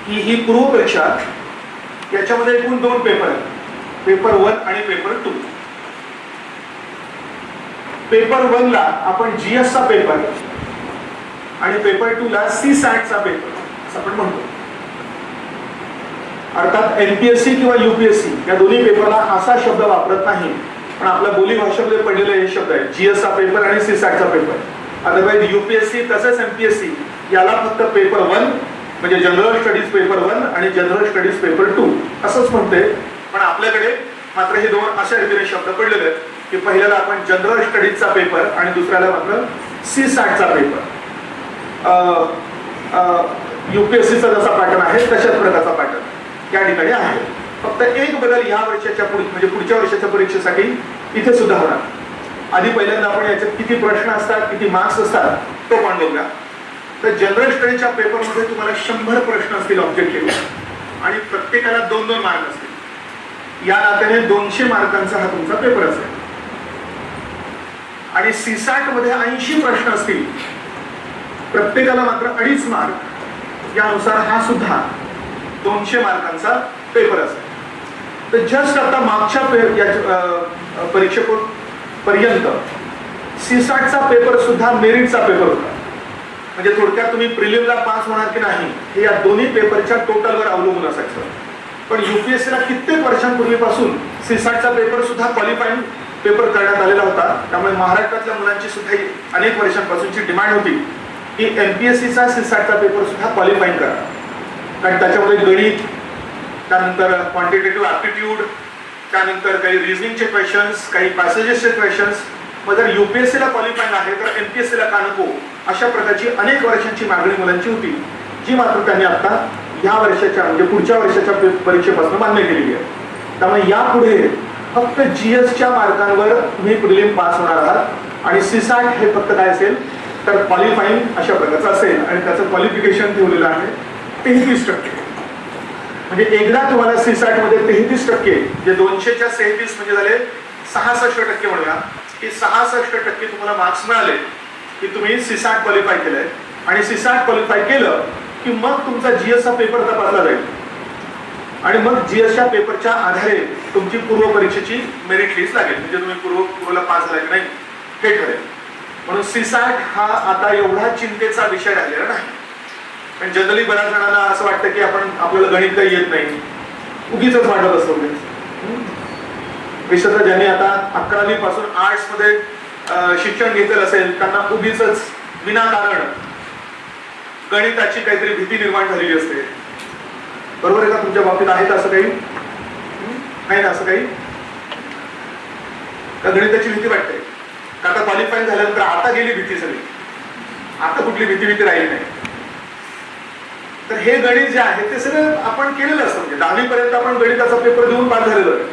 की ही पूर्व परीक्षा, याच्यामध्ये एकूण 2 पेपर आहेत, पेपर 1 आणि पेपर 2. पेपर 1 ला आपण जीएस चा पेपर आणि पेपर 2 ला सीसॅट चा पेपर असं आपण म्हणतो. अर्थात एमपीएससी किंवा यूपीएससी या दोन्ही पेपरला असा शब्द वापरत नाही, पण आपल्या बोली भाषेमध्ये पडलेले हे शब्द आहेत, जीएस चा पेपर आणि सीसॅट चा पेपर. अदरवाईज यूपीएससी तसेच एमपीएससी याला फक्त पेपर 1 म्हणजे जनरल स्टडीज पेपर 1 आणि जनरल स्टडीज पेपर 2 असंच म्हणते. पण आपल्याकडे मात्र हे 2 अशा रीतीने शब्द पडलेले आहेत की पहिल्याला आपण जनरल स्टडीजचा पेपर आणि दुसऱ्याला मात्र सीसॅटचा पेपर. यूपीएससीचा जसा पॅटर्न आहे तशाच प्रकारचा पॅटर्न या ठिकाणी आहे. फक्त एक बदल या वर्षाच्या म्हणजे पुढच्या वर्षाच्या परीक्षेसाठी इथे सुद्धा होणार. आधी पहिल्यांदा आपण याच्यात किती प्रश्न असतात, किती मार्क्स असतात तो पण बघूया. तर जनरल स्टडीजच्या पेपरमध्ये तुम्हाला 100 प्रश्न असतील ऑब्जेक्टिव्ह आणि प्रत्येकाला 2-2 मार्क असतील. या नात्याने 200 मार्कांचा हा तुमचा पेपर असेल. आणि सीसॅट मध्ये 80 प्रश्न असतील, प्रत्येकाला मात्र 2.5 मार्क. यानुसार हा सुद्धा 200 मार्कांचा पेपर असेल. तर जस्ट आता मागच्या परीक्षेपर्यंत सीसॅटचा पेपर सुद्धा मेरिटचा पेपर होता. म्हणजे थोडक्यात तुम्ही प्रिलिमला पास होणार की नाही हे या दोन्ही पेपरच्या टोटलवर अवलंबून असायचं. पण यूपीएससीला कित्येक वर्षांपूर्वीपासून सीसॅटचा पेपर सुद्धा क्वालिफाईंग पेपर करण्यात आलेला होता. त्यामुळे महाराष्ट्रातल्या मुलांची सुद्धा अनेक वर्षांपासूनची डिमांड होती की एमपीएससीचा सीसॅटचा पेपर सुद्धा क्वालिफाईंग करा, कारण त्याच्यामध्ये गणित, त्यानंतर क्वांटिटेटिव्ह ॲप्टिट्यूड, त्यानंतर काही रिझनिंगचे क्वेश्चन्स, काही पॅसेजेसचे क्वेश्चन्स. मग जर यूपीएससीला क्वालिफाईंग आहे तर एमपीएससीला का नको, अशा प्रकारची अनेक वर्षांची मागणी मुलांची होती, जी मात्र त्यांनी आता ह्या वर्षाच्या म्हणजे पुढच्या वर्षाच्या परीक्षेपासून मान्य केलेली आहे. त्यामुळे यापुढे फक्त जीएसच्या मार्कांवर तुम्ही प्रिलिम पास होणार आहात आणि सीसॅट हे फक्त काय असेल तर क्वालिफाईंग अशा प्रकारचं असेल आणि त्याचं क्वालिफिकेशन ठेवलेलं आहे 33%. म्हणजे एकदा तुम्हाला सीसॅट मध्ये 33%, जे 200च्या 37 म्हणजे झाले 66% म्हणूया की 66% तुम्हाला मार्क्स मिळाले की तुम्ही सीसॅट क्वालिफाय केलंय. आणि सीसॅट क्वालिफाय केलं की मग तुमचा जीएसचा पेपर तपासला जाईल आणि मग जीएसच्या पेपरच्या आधारे तुमची पूर्व परीक्षेची मेरिट लिस्ट लागेल. म्हणजे तुम्ही पूर्वला पास झाला की नाही हे ठरेल. म्हणून सीसॅट हा आता एवढा चिंतेचा विषय राहिलेला नाही. पण जनरली बऱ्याच जणांना असं वाटतं की आपल्याला गणित काही येत नाही, उगीच वाटत असतं. विशेषतः ज्यांनी आता 11वी पासून आर्ट्स मध्ये शिक्षण घेतलेलं असेल त्यांना उगीच विनाकारण गणिताची काहीतरी भीती निर्माण झालेली असते. बरोबर आहे का? तुमच्या बाबतीत आहे का असं काही? नाही ना असं काही? का गणिताची भीती वाटते? का आता क्वालिफाय झाल्यानंतर आता गेली भीती सगळी, आता कुठली भीती राहिली नाही. तर हे गणित जे आहे ते सगळं आपण केलेलं असतं. म्हणजे 10वी पर्यंत आपण गणिताचा पेपर देऊन पास झालेलो आहे.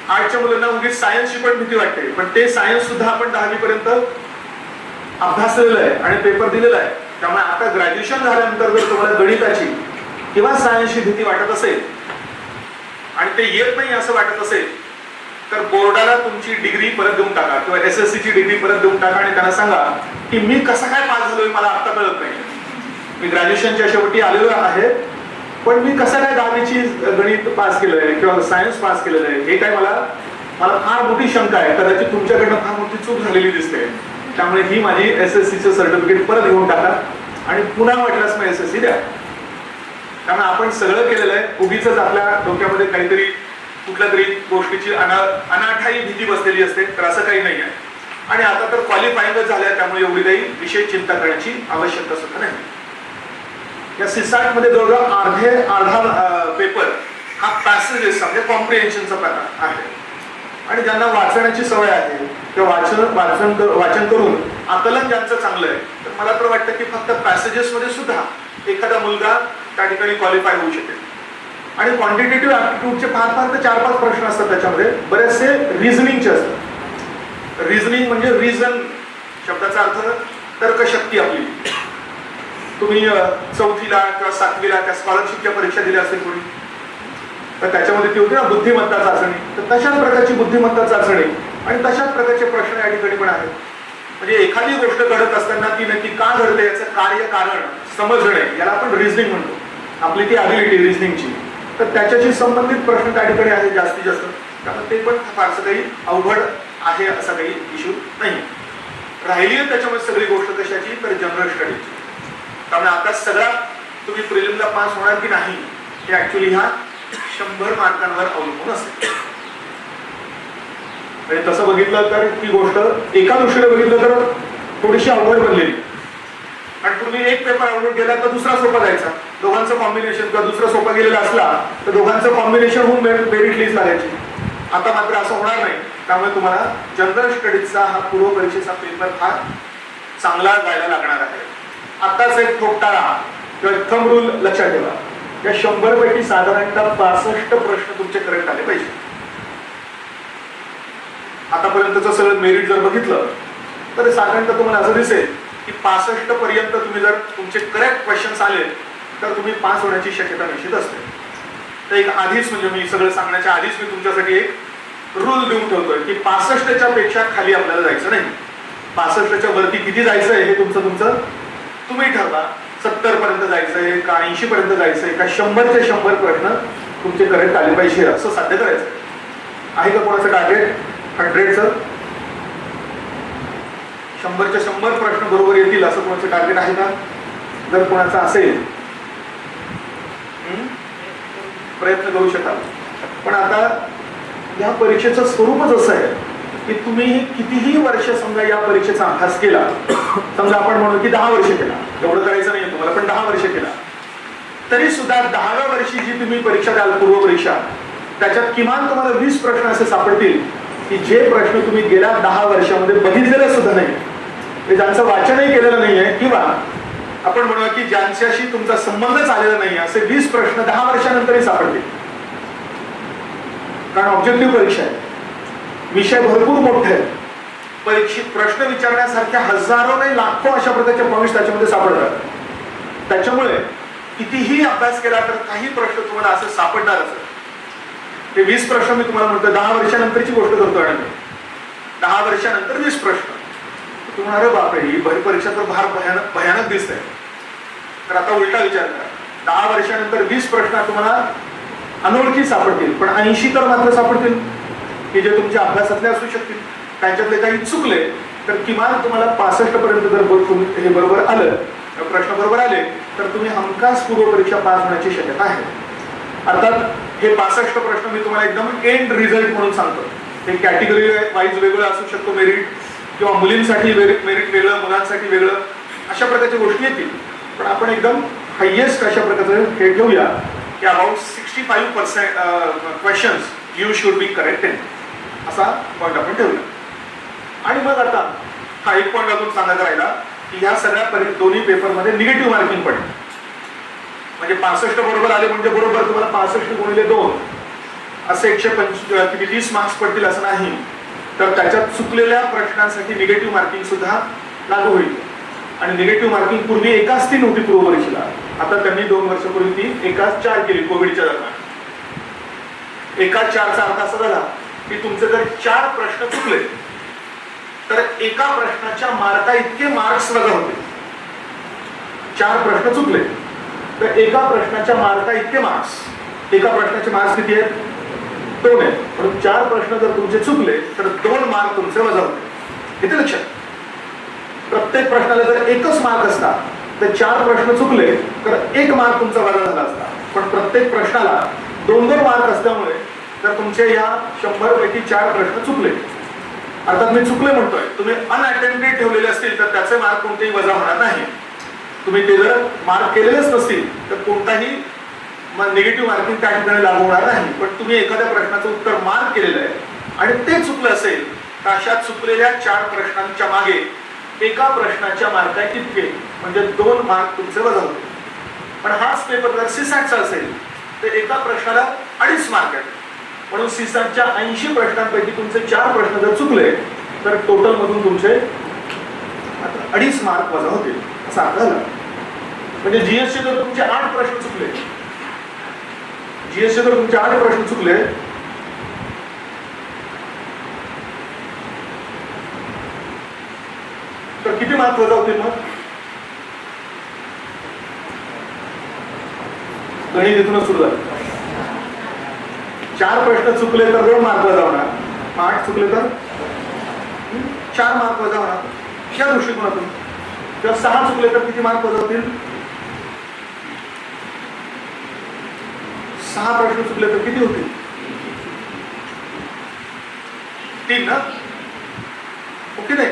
आर्टच्या मुलांना उगीच सायन्सची पण भीती वाटते, पण ते सायन्स सुद्धा आपण 10वी पर्यंत अभ्यासलेलं आहे आणि पेपर दिलेला आहे. त्यामुळे आता ग्रॅज्युएशन झाल्यानंतर जर तुम्हाला गणिताची किंवा सायन्सची भीती वाटत असेल आणि ते येत नाही असं वाटत असेल तर बोर्डाला तुमची डिग्री परत देऊन टाका किंवा एसएससी ची डिग्री परत देऊन टाका आणि त्यांना सांगा की मी कसं काय पास झालोय मला आता कळत नाही. मी ग्रॅज्युएशनच्या शेवटी आलेलो आहे, पण मी कसं काय 10वीची गणित पास केलंय किंवा सायन्स पास केलेलं आहे हे काय मला फार मोठी शंका आहे. कदाचित तुमच्याकडनं फार मोठी चूक झालेली दिसते. त्यामुळे ही माझी एसएससीचं सर्टिफिकेट परत घेऊन टाका आणि पुन्हा वाटल्यास मग एसएससी द्या. त्यामुळे आपण सगळं केलेलं आहे. उगीच आपल्या डोक्यामध्ये काहीतरी कुठल्या तरी गोष्टीची अनाठाई भीती बसलेली असते, तर असं काही नाही आहे. आणि आता तर क्वालिफाईंगच झालंय, त्यामुळे एवढी काही विशेष चिंता करण्याची आवश्यकता सुद्धा नाही. या सीसॅट मध्ये जवळजवळ अर्धा पेपर हा पॅसेजेस म्हणजे कॉम्प्रिहेन्शनचा आहे. आणि ज्यांना वाचण्याची सवय आहे किंवा वाचन करून आकलन ज्यांचं चांगलं आहे, तर मला तर वाटतं की फक्त पॅसेजेस मध्ये सुद्धा एखादा मुलगा त्या ठिकाणी क्वालिफाय होऊ शकेल. आणि क्वांटिटेटिव्ह ॲप्टिट्यूडचे फार तर 4-5 प्रश्न असतात. त्याच्यामध्ये बरेचसे रिझनिंगचे असतात. रिझनिंग म्हणजे रिझन शब्दाचा अर्थ तर्कशक्ती आपली. तुम्ही 4थीला किंवा 7वीला त्या स्कॉलरशिपच्या परीक्षा दिल्या असेल कोणी, तर त्याच्यामध्ये ती होती ना बुद्धिमत्ता चाचणी. तर तशाच प्रकारची बुद्धिमत्ता चाचणी आणि तशाच प्रकारचे प्रश्न या ठिकाणी पण आहेत. म्हणजे एखादी गोष्ट घडत असताना ती नक्की का घडते याचं कार्य कारण समजणे, याला आपण रिझनिंग म्हणतो, आपली ती ॲबिलिटी रिझनिंगची, तर त्याच्याशी संबंधित प्रश्न त्या ठिकाणी आहे जास्तीत जास्त. त्यामुळे ते पण फारसं काही अवघड आहे असा काही इश्यू नाही. राहिली आहे त्याच्यामध्ये सगळी गोष्ट कशाची, तर जनरल स्टडीची. त्यामुळे आता सगळा तुम्ही प्रिलिमला पास होणार की नाही हे ऍक्च्युली ह्या 100 मार्कांवर अवलंबून असेल. म्हणजे तसं बघितलं तर ही गोष्ट एका दृष्टीने बघितलं तर थोडीशी अवघड बनलेली. आणि तुम्ही एक पेपर अवघड गेला तर दुसरा सोपा जायचा, दोघांचं कॉम्बिनेशन, किंवा दुसरा सोपा गेलेला असला तर दोघांचं कॉम्बिनेशन होऊन मेरिट लिस्ट लागायची. आता मात्र असं होणार नाही. त्यामुळे तुम्हाला जनरल स्टडीजचा हा पूर्व परीक्षेचा पेपर हा चांगला जायला लागणार आहे. आताच एक ठोकताळा किंवा थंब रूल लक्षात ठेवा, या 100 पैकी साधारणतः 62 प्रश्न तुमचे करेक्ट आले पाहिजे. आतापर्यंतचं सगळं मेरिट जर बघितलं तर साधारणतः तुम्हाला असं दिसेल की 65 पर्यंत तुम्ही जर तुमचे करेक्ट क्वेश्चन्स आले तर तुम्ही पास होण्याची शक्यता निश्चित असते. तर एक आधीच, म्हणजे मी सगळं सांगण्याच्या आधीच मी तुमच्यासाठी एक रूल देऊन ठेवतोय की 65च्या पेक्षा खाली आपल्याला जायचं नाही. 65च्या वरती किती जायचंय हे तुमचं तुम्ही ठरवा. 70 पर्यंत जायचंय का 80 पर्यंत जायचंय का 100चे 100 प्रश्न तुमचे करेक्ट आले पाहिजे असं साध्य करायचं आहे का कोणाचं टार्गेट 100चं? 100चे 100 प्रश्न बरोबर येतील असं कोणाचं टार्गेट आहे का? जर कोणाचं असेल प्रयत्न करू शकाल. पण आता या परीक्षेचं स्वरूपच असं आहे की तुम्ही कितीही वर्ष समजा या परीक्षेचा अभ्यास केला, समजा आपण म्हणू की 10 वर्ष केला, एवढं करायचं नाही तुम्हाला, पण 10 वर्ष केला तरी सुद्धा 10व्या वर्षी जी तुम्ही परीक्षा द्याल पूर्व परीक्षा, त्याच्यात किमान तुम्हाला 20 प्रश्न असे सापडतील की जे प्रश्न तुम्ही गेल्या 10 वर्षामध्ये बघितलेले सुद्धा नाही, ज्यांचं वाचनही केलेलं नाहीये, किंवा आपण म्हणूया की ज्यांच्याशी तुमचा संबंधच आलेला नाही, असे 20 प्रश्न 10 वर्षानंतरही सापडतील. कारण ऑब्जेक्टिव्ह परीक्षा आहे, विषय भरपूर मोठे आहेत, परीक्षित प्रश्न विचारण्यासारख्या हजारो नाही लाखो अशा प्रकारचे पॉइंट्स त्याच्यामध्ये सापडतात. त्याच्यामुळे कितीही अभ्यास केला तर काही प्रश्न तुम्हाला असे सापडणारच. ते 20 प्रश्न मी तुम्हाला म्हणतो 10 वर्षानंतरची गोष्ट करतोय आणि 10 वर्षानंतर 20 प्रश्न तुम्हाला, अरे बापरे ही परीक्षा तर फार भयानक दिसते. तर आता उलटा विचार करा, 10 वर्षानंतर 20 प्रश्न तुम्हाला अनोळखी सापडतील, पण 80 तर मात्र सापडतील की जे तुमच्या अभ्यासातले असू शकतील. त्यांच्यातले काही चुकले तर किमान तुम्हाला 65 पर्यंत जर हे बरोबर आलं, प्रश्न बरोबर आले तर तुम्ही हमखास पूर्व परीक्षा पास होण्याची शक्यता आहे. अर्थात हे 65 प्रश्न मी तुम्हाला एकदम एंड रिझल्ट म्हणून सांगतो. हे कॅटेगरी वाईज वेगळं असू शकतो मेरिट, किंवा मुलींसाठी मेरिट वेगळं, मुलांसाठी वेगळं, अशा प्रकारच्या गोष्टी येतील. पण आपण एकदम हायएस्ट अशा प्रकारचं हे घेऊया की about 65% questions you should be corrected, असा पॉईंट आपण ठेवूया. आणि मग आता हा एक पॉईंट अजून सांगायचा राहिला की ह्या सगळ्या दोन्ही पेपरमध्ये निगेटिव्ह मार्किंग पडेल. म्हणजे 65 बरोबर आले म्हणजे बरोबर तुम्हाला 65 गुणिले 2 असे 130 मार्क्स पडतील असं नाही, तर त्याच्यात चुकलेल्या प्रश्नांसाठी निगेटिव्ह मार्किंग सुद्धा लागू होईल. आणि निगेटिव्ह मार्किंग पूर्वी एकाच ती नव्हती पूर्व परीक्षेला, आता त्यांनी 2 वर्षापूर्वी ती एकाच 4 केली कोविडच्या दरम्यान. एकाच 4चा अर्थ असा झाला की तुमचे जर 4 प्रश्न चुकले तर एका प्रश्नाच्या मार्का इतके मार्क्स वजा होते. 4 प्रश्न चुकले तर एका प्रश्नाच्या मार्का इतके मार्क्स, एका प्रश्नाचे मार्क्स किती आहेत? 2 आहेत. म्हणून 4 प्रश्न जर तुमचे चुकले तर 2 मार्क तुमचे वजा होते. इथे लक्षात, प्रत्येक प्रश्नाला जर एकच मार्क असता तर 4 प्रश्न चुकले तर 1 मार्क तुमचा वजा झाला असता. पण प्रत्येक प्रश्नाला 2-2 मार्क असल्यामुळे जर तुमचे या 100 पैकी 4 प्रश्न चुकले, अर्थात मी चुकले म्हणतोय, तुम्ही अनअटेम्प्टेड ठेवलेले असतील तर त्याचे मार्क कोणतेही वजा होणार नाही. तुम्ही ते जर मार्क केलेलेच नसतील तर कोणताही निगेटिव्ह मार्किंग त्या ठिकाणी लागू होणार नाही. पण तुम्ही एखाद्या प्रश्नाचं उत्तर मार्क केलेलं आहे आणि ते चुकलं असेल तर अशा चुकलेल्या 4 प्रश्नांच्या मागे एका प्रश्नाच्या मार्का इतके म्हणजे 2 मार्क तुमचे वजा होते. पण हाच पेपर जर सीसॅटचा असेल तर एका प्रश्नाला 2.5 मार्क आहेत. म्हणून सीसॅटच्या 80 प्रश्नांपैकी तुमचे 4 प्रश्न जर चुकले तर टोटल मधून तुमचे 2.5 मार्क वजा होतील असा अर्थ झाला. म्हणजे जीएसटी जर तुमचे 8 प्रश्न चुकले, जीएसटी जर तुमचे 8 प्रश्न चुकले तर किती मार्क वजा होतील? मग गणित इथूनच सुरू झालं. 4 प्रश्न चुकले तर 2 मार्क वजा होणार, 8 चुकले तर 4 मार्क वजा होणार या दृष्टिकोनातून. किंवा 6 चुकले तर किती मार्क वजा होतील? 6 प्रश्न चुकले तर किती होतील? 3 ना? ओके नाही?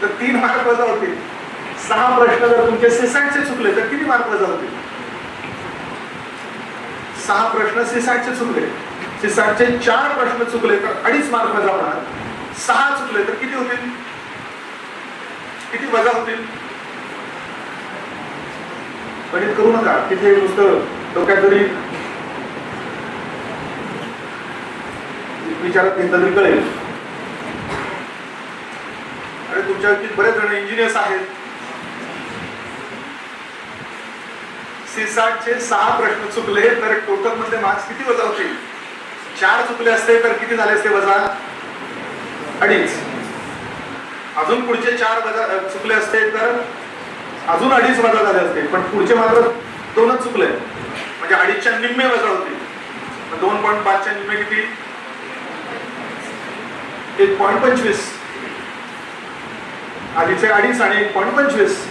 तर 3 मार्क वजा होतील. 6 प्रश्न जर तुमचे सीसॅटचे चुकले तर किती मार्क वजा होतील? 6 प्रश्न सीसॅटचे चुकले, सीसॅटचे 4 प्रश्न चुकले तर 2.5 मार्क वजा होणार. 6 चुकले तर किती होतील? किती वजा होतील? गणित करू नका, तिथे नुसतं डोक्यात जरी विचारात घेतलं तरी कळेल. अरे तुमच्यापैकी बरेच जण इंजिनियर्स आहेत. सीसॅटचे 6 प्रश्न चुकले तर टोटल मध्ये मार्क्स किती वजा होतील? 4 चुकले असते तर किती झाले असते वजा? 2.5. अजून पुढचे 4 वजा चुकले असते तर अजून 2.5 वजा झाले असते. पण पुढचे मात्र 2च चुकले म्हणजे 2.5च्या निम्मे वजा होतील. 2.5च्या निम्मे किती? 1.25. आधीचे 2.5 आणि 1.25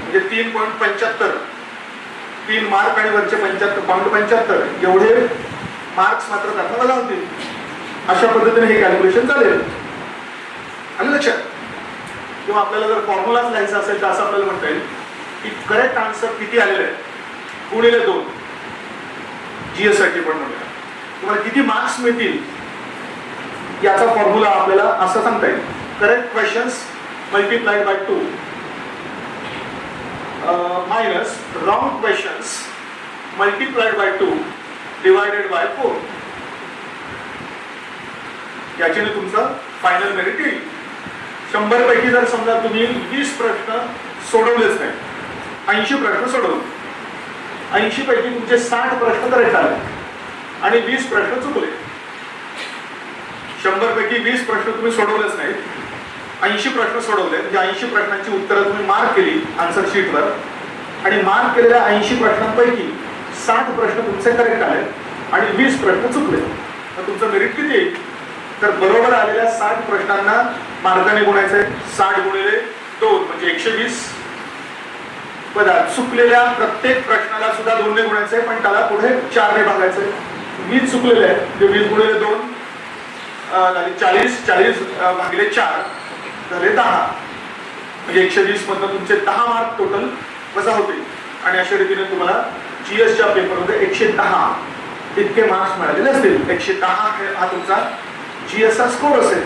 म्हणजे 3.75. 3 मार्क आणि वरचे 75.75 एवढे मार्क्स मात्र त्यांना वजा होतील. अशा पद्धतीने हे कॅल्क्युलेशन चालेल. आणि लक्षात किंवा आपल्याला जर फॉर्म्युलाच लिहायचा असेल तर असं आपल्याला म्हणता येईल की करेक्ट आन्सर किती आलेलं आहे गुणिले 2 जीएस साठी पण म्हणूया तुम्हाला किती मार्क्स मिळतील याचा फॉर्म्युला आपल्याला असं सांगता येईल. Correct questions multiplied by 2 minus wrong questions multiplied by 2 divided by 4. याच्याने तुमचं फायनल मेरिट येईल. 100 पैकी जर समजा तुम्ही 20 प्रश्न सोडवलेच नाही, 80 प्रश्न सोडवले, 80 पैकी तुमचे 60 प्रश्न करेक्ट आले आणि 20 प्रश्न चुकले. 100 पैकी 20 प्रश्न तुम्ही सोडवलेच नाही, 80 प्रश्न सोडवले म्हणजे 80 प्रश्नांची उत्तरं तुम्ही मार्क केली आन्सर शीटवर आणि मार्क केलेल्या 80 प्रश्नांपैकी 60 प्रश्न तुमचे करेक्ट आले आणि 20 प्रश्न चुकले. तर तुमचं मेरिट किती येईल? तर बरोबर आलेल्या 60 प्रश्नांना मार्काने गुणायचे 60 गुणिले 2 म्हणजे 120 पदार्थ. चुकलेल्या प्रत्येक प्रश्नाला सुद्धा 2 ने गुणायचे पण त्याला पुढे 4 ने भागायचे. 20 चुकलेले आहेत म्हणजे 20 गुणिले 2 झाले 40, 40 भागिले 4 झाले 10 म्हणजे 120 मधून तुमचे 10 मार्क टोटल वजा होते. आणि अशा रीतीने तुम्हाला जीएसच्या पेपरमध्ये 110 इतके मार्क्स मिळालेले असतील. 110 हा तुमचा जीएसचा स्कोर असेल.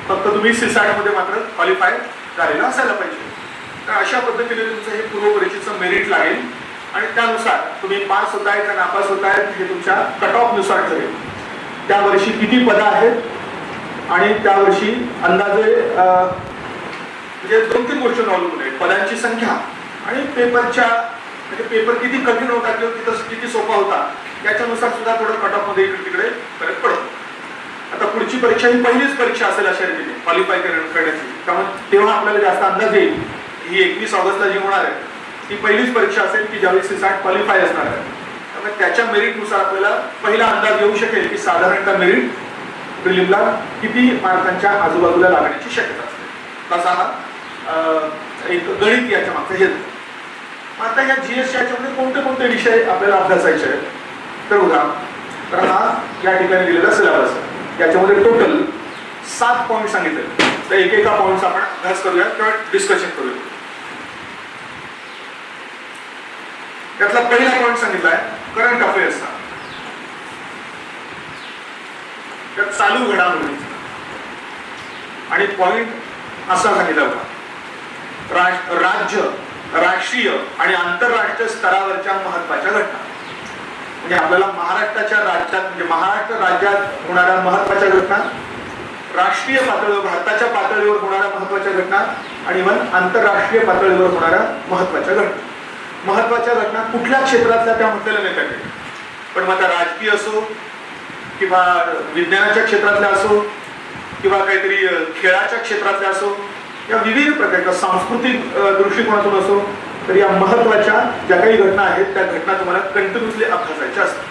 फक्त तुम्ही सीसॅट मध्ये मात्र क्वालिफाय झालेला असायला पाहिजे. तर अशा पद्धतीने तुमचं हे पूर्व परीक्षेचं मेरिट लागेल आणि त्यानुसार तुम्ही पास होताय का नापास होताय हे तुमच्या कट ऑफ नुसार ठरेल. त्या वर्षी किती पदं आहेत आणि त्या वर्षी अंदाजे म्हणजे 2-3 गोष्टी अवलंबून आहेत. पदांची संख्या आणि पेपरच्या म्हणजे पेपर किती कठीण होता किंवा किती सोपा होता याच्यानुसार सुद्धा थोडं कट ऑफ मध्ये इकडे तिकडे फरक पडतो. आता पुढची परीक्षा ही पहिलीच परीक्षा असेल अशा रीतीने क्वालिफाय करण्याची. त्यामुळे तेव्हा आपल्याला जास्त अंदाज येईल. ही 21 ऑगस्टला जी होणार आहे ती पहिलीच परीक्षा असेल की ज्यावेळी सीसॅट क्वालिफाय असणार आहे. त्यामुळे त्याच्या मेरिटनुसार आपल्याला पहिला अंदाज येऊ शकेल की साधारणतः मेरिट प्रिलिमला किती मार्कांच्या आजूबाजूला लागण्याची शक्यता असते. तसा हा एक गणित याच्या मागचं हे. आता या जीएसच्या याच्यामध्ये कोणते कोणते विषय आपल्याला अभ्यासायचे आहेत तर बघा. तर हा या ठिकाणी दिलेला सिलेबस आहे. याच्यामध्ये टोटल 7 पॉइंट सांगितले. तर एकेका पॉइंटचा आपण अभ्यास करूया किंवा डिस्कशन करूया. त्यातला पहिला पॉइंट सांगितलाय करंट अफेअर्सचा. त्यात चालू घडामोडी आणि पॉइंट असा सांगितला होता राज्य, राष्ट्रीय आणि आंतरराष्ट्रीय स्तरावरच्या महत्वाच्या घटना. म्हणजे आपल्याला महाराष्ट्राच्या राज्यात म्हणजे महाराष्ट्र राज्यात होणाऱ्या महत्वाच्या घटना, राष्ट्रीय पातळीवर भारताच्या पातळीवर होणाऱ्या महत्वाच्या घटना आणि इव्हन आंतरराष्ट्रीय पातळीवर होणाऱ्या महत्वाच्या घटना. महत्वाच्या घटना कुठल्या क्षेत्रातल्या त्या म्हटलेल्या नाही त्याकडे, पण मग त्या राजकीय असो किंवा विज्ञानाच्या क्षेत्रातल्या असो किंवा काहीतरी खेळाच्या क्षेत्रातल्या असो या विविध प्रकारच्या सांस्कृतिक दृष्टिकोनातून असो तर या महत्वाच्या ज्या काही घटना आहेत त्या घटना तुम्हाला कंटिन्युअसली अभ्यासायच्या असतात.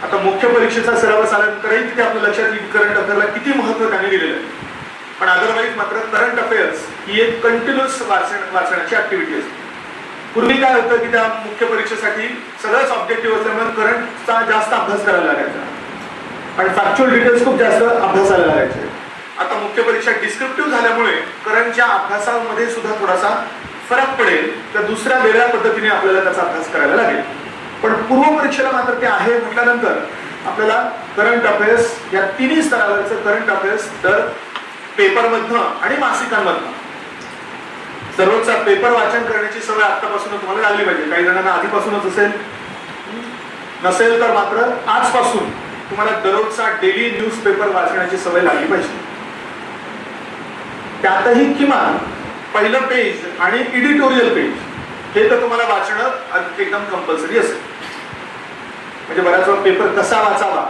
आता मुख्य परीक्षेचा सराव झाल्यानंतरही तिथे आपल्या लक्षात येईल करंट अफेअरला किती महत्व त्याने दिलेलं आहे. पण अदरवाईज मात्र करंट अफेअर्स ही एक कंटिन्युअस वाचण्याची ऍक्टिव्हिटी असते. पूर्वी काय होतं की त्या मुख्य परीक्षेसाठी सगळंच ऑब्जेक्टिव्ह असल्यामुळे करंटचा जास्त अभ्यास करायला लागायचा आणि फॅक्च्युअल डिटेल्स खूप जास्त अभ्यासाला लागायचे. आता मुख्य परीक्षा डिस्क्रिप्टिव्ह झाल्यामुळे करंटच्या अभ्यासामध्ये सुद्धा थोडासा फरक पडेल तर दुसऱ्या वेगळ्या पद्धतीने आपल्याला त्याचा अभ्यास करायला लागेल. पण पूर्व परीक्षेला मात्र ते आहे म्हटल्यानंतर आपल्याला करंट अफेअर्स या तिन्ही स्तरावरचं करंट अफेअर्स तर पेपरमधनं आणि मासिकांमधनं दररोजचा पेपर वाचन करण्याची सवय आतापासून तुम्हाला लागली पाहिजे. काही जणांना आधीपासूनच असेल, नसेल तर मात्र आजपासून तुम्हाला दररोजचा डेली न्यूज पेपर वाचण्याची सवय लागली पाहिजे. त्यातही किमान पहिलं पेज आणि एडिटोरियल पेज हे तर तुम्हाला वाचणं एकदम कंपल्सरी असेल. म्हणजे बऱ्याच वेळा पेपर कसा वाचावा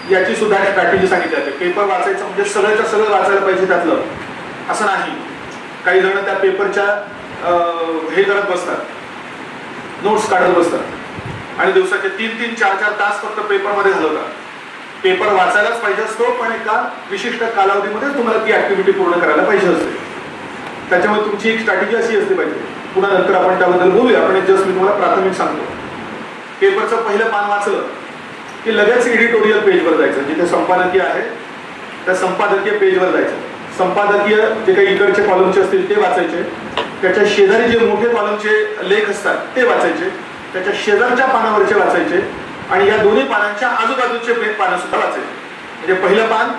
याची सुद्धा स्ट्रॅटेजी सांगितली जाते. पेपर वाचायचं म्हणजे सगळ्याच्या सगळं वाचायला पाहिजे त्यातलं असं नाही. काही जण त्या पेपरच्या हे करत बसतात, नोट्स काढत बसतात आणि दिवसाचे 3-3, 4-4 तास फक्त पेपरमध्ये घालवतात. पेपर वाचायलाच पाहिजे असतो पण एका विशिष्ट कालावधीमध्ये तुम्हाला ती ऍक्टिव्हिटी पूर्ण करायला पाहिजे असते. त्याच्यामुळे तुमची एक स्ट्रॅटेजी अशी असली पाहिजे. पुन्हा नंतर आपण त्याबद्दल बोलूया. पण जस्ट मी तुम्हाला प्राथमिक सांगतो. पेपरचं पहिलं पान वाचलं की लगेच एडिटोरियल पेजवर जायचं. जिथे संपादकीय आहे त्या संपादकीय पेजवर जायचं. संपादकीय जे काही इकडचे कॉलमचे असतील ते वाचायचे. त्याच्या शेजारी जे मोठे कॉलमचे लेख असतात ते वाचायचे. त्याच्या शेजारच्या पानावरचे वाचायचे आणि या दोन्ही पानांच्या आजूबाजूचे पानं सुद्धा वाचायचे. म्हणजे पहिलं पान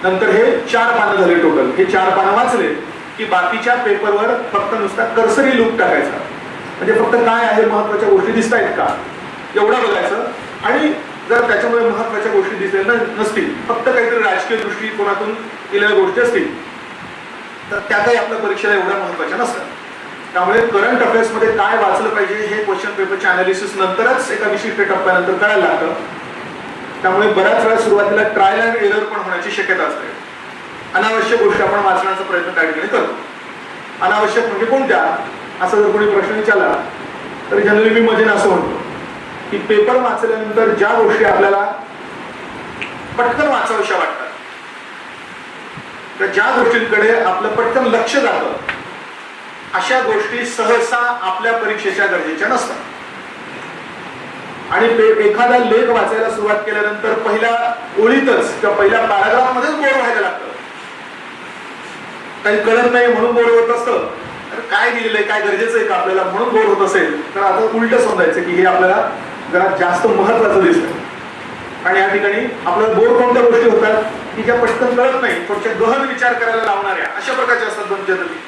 नंतर हे 4 पानं झाले टोटल. हे 4 पानं वाचले की बाकीच्या पेपरवर फक्त नुसता कर्सरी लूक टाकायचा. म्हणजे फक्त काय आहे, महत्वाच्या गोष्टी दिसत आहेत का एवढं बघायचं. आणि जर त्याच्यामुळे महत्वाच्या गोष्टी दिसल्या नसतील, फक्त काहीतरी राजकीय दृष्टिकोनातून केलेल्या गोष्टी असतील तर त्या काही आपल्या परीक्षेला एवढ्या महत्वाच्या नसतात. त्यामुळे करंट अफेअर्स मध्ये काय वाचलं पाहिजे हे क्वेश्चन पेपरच्या अनालिसिस नंतरच एका विशिष्ट टप्प्यानंतर कळायला लागतं. त्यामुळे बऱ्याच वेळा सुरुवातीला ट्रायल अँड एरर पण होण्याची शक्यता असते. अनावश्यक गोष्टी आपण वाचण्याचा प्रयत्न त्या ठिकाणी करतो. अनावश्यक म्हणजे कोणत्या असं जर कोणी प्रश्न विचारला तर जनरली मी मजेने असं म्हणतो की पेपर वाचल्यानंतर ज्या गोष्टी आपल्याला पटकन वाचाव्याशा वाटतात, तर ज्या गोष्टींकडे आपलं पटकन लक्ष जातं अशा गोष्टी सहसा आपल्या परीक्षेच्या गरजेच्या नसतात. आणि एखादा लेख वाचायला सुरुवात केल्यानंतर पहिल्या ओळीतच किंवा पहिल्या पॅराग्राफ मध्येच बोर व्हायला लागतं. काही कळत नाही म्हणून बोर होत असतं. काय दिलेलं आहे, काय गरजेचं आहे का आपल्याला म्हणून बोर होत असेल तर आता उलट समजायचं की हे आपल्याला जरा जास्त महत्वाचं दिसतं. आणि या ठिकाणी आपल्याला बोर कोणत्या गोष्टी होतात की ज्या पटकन कळत नाही, थोडक्या गहन विचार करायला लावणाऱ्या अशा प्रकारच्या असतात जनरली.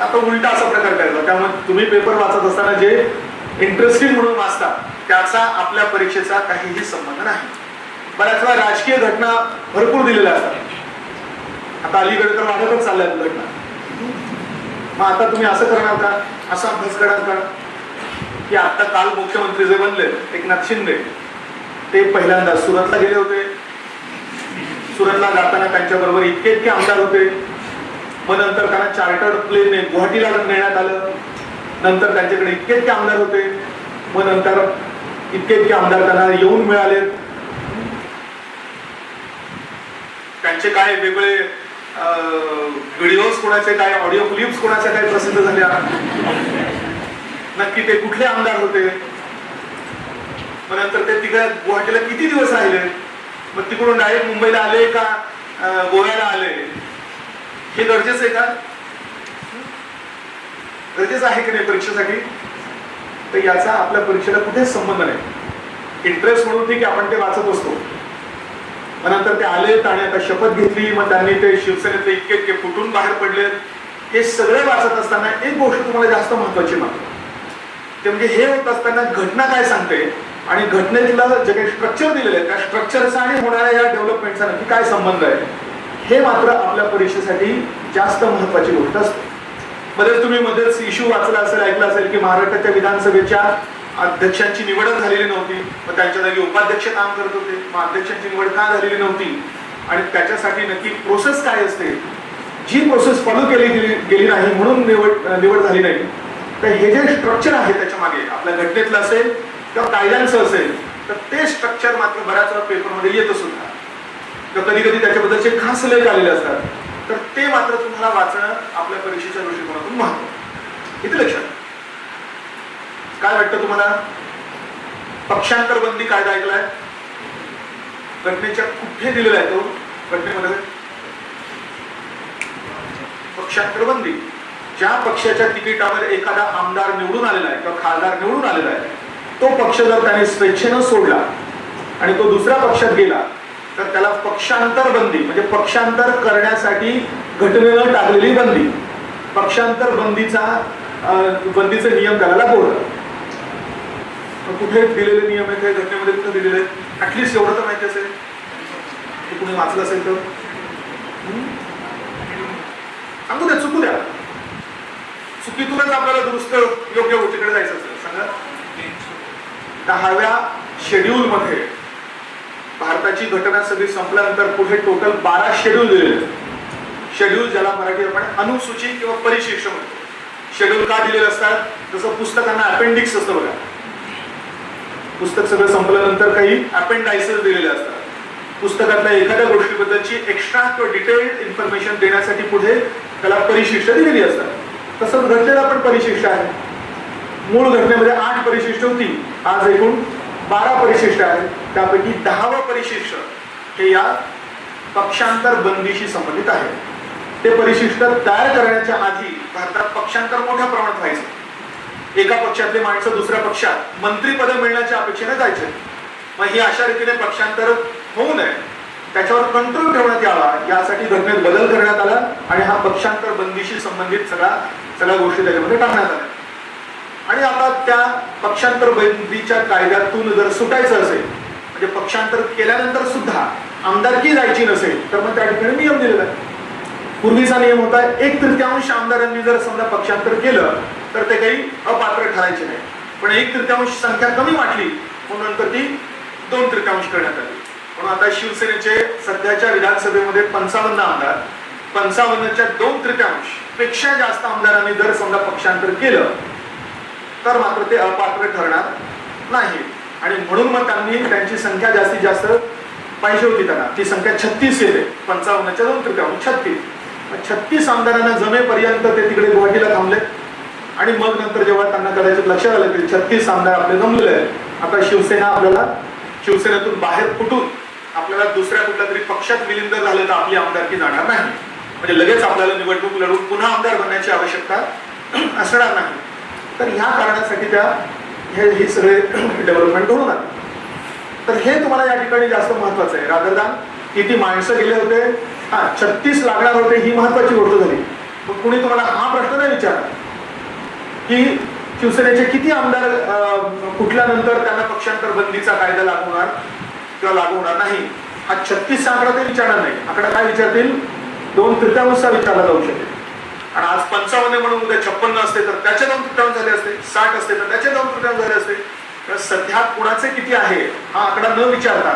आता उलटा असा प्रकार करायचा. त्यामुळे तुम्ही पेपर वाचत असताना जे इंटरेस्टिंग म्हणून वाचता त्याचा आपल्या परीक्षेचा काहीही संबंध नाही. बऱ्याच वेळा राजकीय घटना भरपूर दिलेल्या असतात. आता अलीकडे तर वाढतच चालल्यात घटना. मग आता तुम्ही असं करणार का, असा अभ्यास करणार का की आता काल मुख्यमंत्री जे बनले एकनाथ शिंदे ते पहिल्यांदा सुरतला गेले होते. सुरतला जाताना त्यांच्या बरोबर इतके आमदार होते. मग नंतर त्यांना चार्टर्ड प्लेनने गुवाहाटीला नेण्यात आलं. नंतर त्यांच्याकडे इतके आमदार होते. मग नंतर इतके आमदार त्यांना येऊन मिळाले. त्यांचे काय वेगळे व्हिडिओज कोणाचे, काय ऑडिओ क्लिप्स कोणाच्या काय प्रसिद्ध झाल्या, नक्की ते कुठले आमदार होते. मग नंतर ते तिकडे गुवाहाटीला किती दिवस राहिले, मग तिकडून डायरेक्ट मुंबईला आले का गोव्याला आले, हे गरजेचं आहे का, गरजेचं आहे की नाही परीक्षेसाठी. तर याचा आपल्या परीक्षेला कुठेच संबंध नाही. इंटरेस्ट म्हणून ठीक आहे आपण ते वाचत असतो. मग नंतर ते आलेत आणि आता शपथ घेतली, मग त्यांनी ते शिवसेनेतले इतके फुटून बाहेर पडले. हे सगळं वाचत असताना एक गोष्ट तुम्हाला जास्त महत्वाची मानतो ते म्हणजे हे होत असताना घटना काय सांगते आणि घटनेतलं जे काही स्ट्रक्चर दिलेलं आहे त्या स्ट्रक्चरचा आणि होणाऱ्या या डेव्हलपमेंटचा नक्की काय संबंध आहे, हे मात्र आपल्या परीक्षेसाठी जास्त महत्वाची गोष्ट असते. मध्येच इश्यू वाचला असेल, ऐकलं असेल की महाराष्ट्राच्या विधानसभेच्या अध्यक्षांची निवडच झालेली नव्हती, मग त्यांच्या जागी उपाध्यक्ष काम करत होते. मग अध्यक्षांची निवड का झालेली नव्हती आणि त्याच्यासाठी नक्की प्रोसेस काय असते, जी प्रोसेस फॉलो केली गेली नाही म्हणून निवड झाली नाही. तर हे जे स्ट्रक्चर आहे त्याच्या मागे आपल्या घटनेतलं असेल किंवा कायद्यांचं असेल तर ते स्ट्रक्चर मात्र बऱ्याच वेळा पेपरमध्ये येतं सुद्धा, किंवा कधी कधी त्याच्याबद्दलचे खास लेख आलेले असतात, तर ते मात्र तुम्हाला वाचणं आपल्या परीक्षेच्या दृष्टिकोनातून महत्व. इथे लक्षात काय वाटतं तुम्हाला? पक्षांतर बंदी कायदा ऐकलाय? घटनेच्या कुठे दिलेला आहे तो घटनेमध्ये? पक्षांतर बंदी. ज्या पक्षाच्या तिकिटावर एखादा आमदार निवडून आलेला आहे किंवा खासदार निवडून आलेला आहे, तो पक्ष जर त्याने स्वेच्छेनं सोडला आणि तो दुसऱ्या पक्षात गेला तर त्याला पक्षांतर बंदी, म्हणजे पक्षांतर करण्यासाठी घटनेनं टाकलेली बंदी, पक्षांतर बंदीचे नियम त्याला लागू होतात. कुठे दिलेले नियम आहेत? घटनेमध्ये कुठे दिलेले आहेत? ऍटलिस्ट एवढं तर माहिती असेल, कुणी वाचलं असेल तर सांगू द्या, चुकू द्या. चुकीतूनच आपल्याला दुरुस्त योग्य गोष्टीकडे जायचं असेल सांगा. 10व्या शेड्यूल मध्ये भारताची घटना सगळी संपल्यानंतर पुढे टोटल 12 शेड्यूल दिलेले. शेड्यूल ज्याला मराठी आपण अनुसूची किंवा परिशिष्ट म्हणतो. शेड्यूल का दिलेले असतात? जसं पुस्तकांना अपेंडिक्स असतं बघा, पुस्तक सगळं संपल्यानंतर काही अपेंडायसेस दिलेले असतात. पुस्तकातल्या एखाद्या गोष्टीबद्दलची एक्स्ट्रा किंवा डिटेल्ड इन्फॉर्मेशन देण्यासाठी पुढे त्याला परिशिष्ट दिलेली असतात. तसंच घटनेला पण परिशिष्ट आहे. मूळ घटनेमध्ये 8 परिशिष्ट होती, आज एकूण 12 परिशिष्ट आहेत. त्यापैकी 10वं परिशिष्ट हे या पक्षांतर बंदीशी संबंधित आहे. ते परिशिष्ट तयार करण्याच्या आधी भारतात पक्षांतर मोठ्या प्रमाणात व्हायचं. एका पक्षातले माणसं दुसऱ्या पक्षात मंत्रीपद मिळण्याच्या अपेक्षेने जायचे. मग ही अशा रीतीने पक्षांतर होऊ नये, त्याच्यावर कंट्रोल ठेवण्यात यावा यासाठी घटनेत बदल करण्यात आला आणि हा पक्षांतर बंदीशी संबंधित सगळ्या गोष्टी त्याच्यामध्ये टाकण्यात आल्या. आणि आता त्या पक्षांतर बंदीच्या कायद्यातून जर सुटायचं असेल, म्हणजे पक्षांतर केल्यानंतर सुद्धा आमदारकी जायची नसेल, तर मग त्या ठिकाणी नियम दिलेला आहे. पूर्वीचा नियम होता 1/3 आमदारांनी जर समजा पक्षांतर केलं तर ते काही अपात्र ठरायचे नाही. पण 1/3 संख्या कमी वाटली म्हणून नंतर ती 2/3 करण्यात आली. म्हणून आता शिवसेनेचे सध्याच्या विधानसभेमध्ये 55 आमदार, 55च्या 2/3 पेक्षा जास्त आमदारांनी जर समजा पक्षांतर केलं तर मात्र ते अपात्र ठरणार नाही. आणि म्हणून मग त्यांची संख्या जास्तीत जास्त पाहिजे होती त्यांना, ती संख्या 36 येते. 55च्या 2/3 36 आमदारांना जमेपर्यंत ते तिकडे गुवाहाटीला थांबले. आणि मग नंतर जेव्हा त्यांना कदाचित लक्षात आलं की 36 आमदार आपले जमलेले आहेत, आता शिवसेनेतून बाहेर फुटून आपल्याला दुसऱ्या कुठल्या तरी पक्षात विलीन झालं तर आपली आमदारकी जाणार नाही, म्हणजे लगेच आपल्याला निवडणूक लढून पुन्हा आमदार बनण्याची आवश्यकता असणार नाही. तर ह्या कारणासाठी हे सगळे डेव्हलपमेंट घडून आले. तर हे तुम्हाला या ठिकाणी जास्त महत्वाचं आहे. रादर दॅन किती माणसं गेले होते, 36 लागणार होते ही महत्वाची गोष्ट झाली. पण कुणी तुम्हाला हा प्रश्न नाही विचारला की शिवसेनेचे किती आमदार कुठल्यानंतर त्यांना पक्षांतर बंदीचा कायदा लागू होणार किंवा लागू होणार नाही. हा 36 आकडा ते विचारणार नाही. आकडा काय विचारतील? 2/3 विचारला जाऊ शकेल. आणि आज 55 म्हणून उद्या 56 असते तर त्याचे 2/3 झाले असते, 60 असते तर त्याचे 2/3 झाले असते. तर सध्या कुणाचे किती आहे हा आकडा न विचारता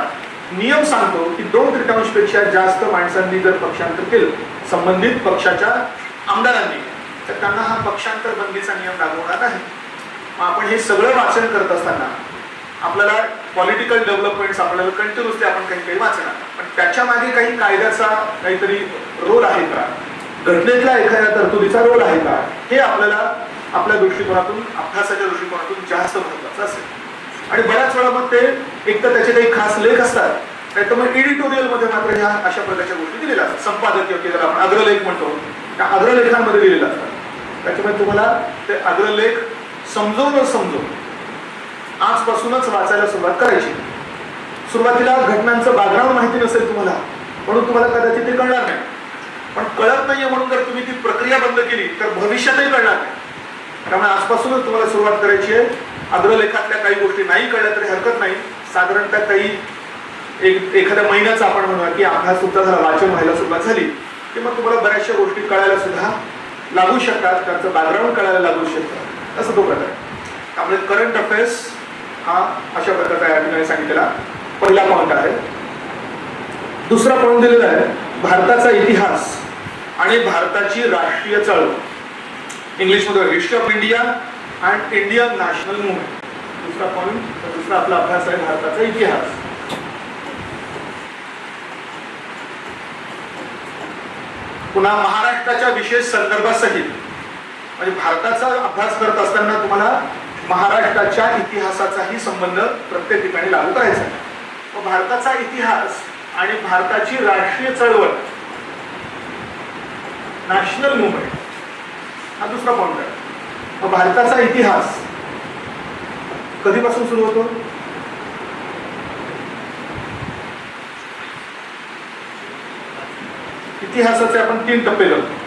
नियम सांगतो की 2/3 पेक्षा जास्त माणसांनी जर पक्षांतर केलं संबंधित पक्षाच्या आमदारांनी, तर त्यांना हा पक्षांतर बंदीचा नियम लागू होणार नाही. आपण हे सगळं वाचन करत असताना आपल्याला पॉलिटिकल डेव्हलपमेंट्स आपल्याला कंटिन्युअसली आपण काही वाचणार, पण त्याच्या मागे काही कायद्याचा काहीतरी रोल आहे का, घटनेतल्या एखाद्या तरतुदीचा रोल आहे का, हे आपल्याला आपल्या दृष्टिकोनातून, अभ्यासाच्या दृष्टिकोनातून जास्त महत्वाचं असेल. आणि बऱ्याच वेळा मग ते एक तर त्याचे काही खास लेख असतात, नाही तर मग एडिटोरियल मध्ये मात्र ह्या अशा प्रकारच्या गोष्टी दिलेल्या असतात. संपादकीय केलेला आपण अग्रलेख म्हणतो, त्या अग्रलेखांमध्ये दिलेल्या असतात. त्याच्यामुळे तुम्हाला ते अग्रलेख समजून आजपासूनच वाचायला सुरुवात करायची. सुरुवातीला घटनांचं बॅकग्राऊंड माहिती नसेल तुम्हाला, म्हणून तुम्हाला कदाचित ते कळणार नाही. पण कळत नाहीये म्हणून जर तुम्ही ती प्रक्रिया बंद केली तर भविष्यातही कळणार नाही. त्यामुळे आजपासूनच तुम्हाला सुरुवात करायची आहे. अग्रलेखातल्या काही गोष्टी नाही कळल्या तरी हरकत नाही. साधारणतः काही एखाद्या महिन्याचा आपण म्हणूया की अभ्यास तुमचा झाला, वाचन व्हायला सुरुवात झाली की मग तुम्हाला बऱ्याचशा गोष्टी कळायला सुद्धा लागू शकतात, त्यांचं बॅकग्राऊंड कळायला लागू शकतात. असं तो प्रकार आहे. त्यामुळे करंट अफेअर्स हा अशा प्रकारचा या ठिकाणी सांगितलेला पहिला पॉईंट आहे. दुसरा पॉईंट दिलेला आहे भारताचा इतिहास आणि भारताची राष्ट्रीय चळवळ. इंग्लिशमध्ये history of India and Indian national movement. दुसरा पॉइंट, दुसरा आपला अभ्यास आहे भारताचा इतिहास. पुन्हा महाराष्ट्राच्या विशेष संदर्भासहित, म्हणजे भारताचा अभ्यास करत असताना तुम्हाला महाराष्ट्राच्या इतिहासाचाही संबंध प्रत्येक ठिकाणी लागू करायचा आहे. मग भारताचा इतिहास आणि भारताची राष्ट्रीय चळवळ, नॅशनल मुवमेंट, हा दुसरा पॉइंट आहे. मग भारताचा इतिहास कधीपासून सुरू होतो? इतिहासाचे आपण 3 टप्पे करतो: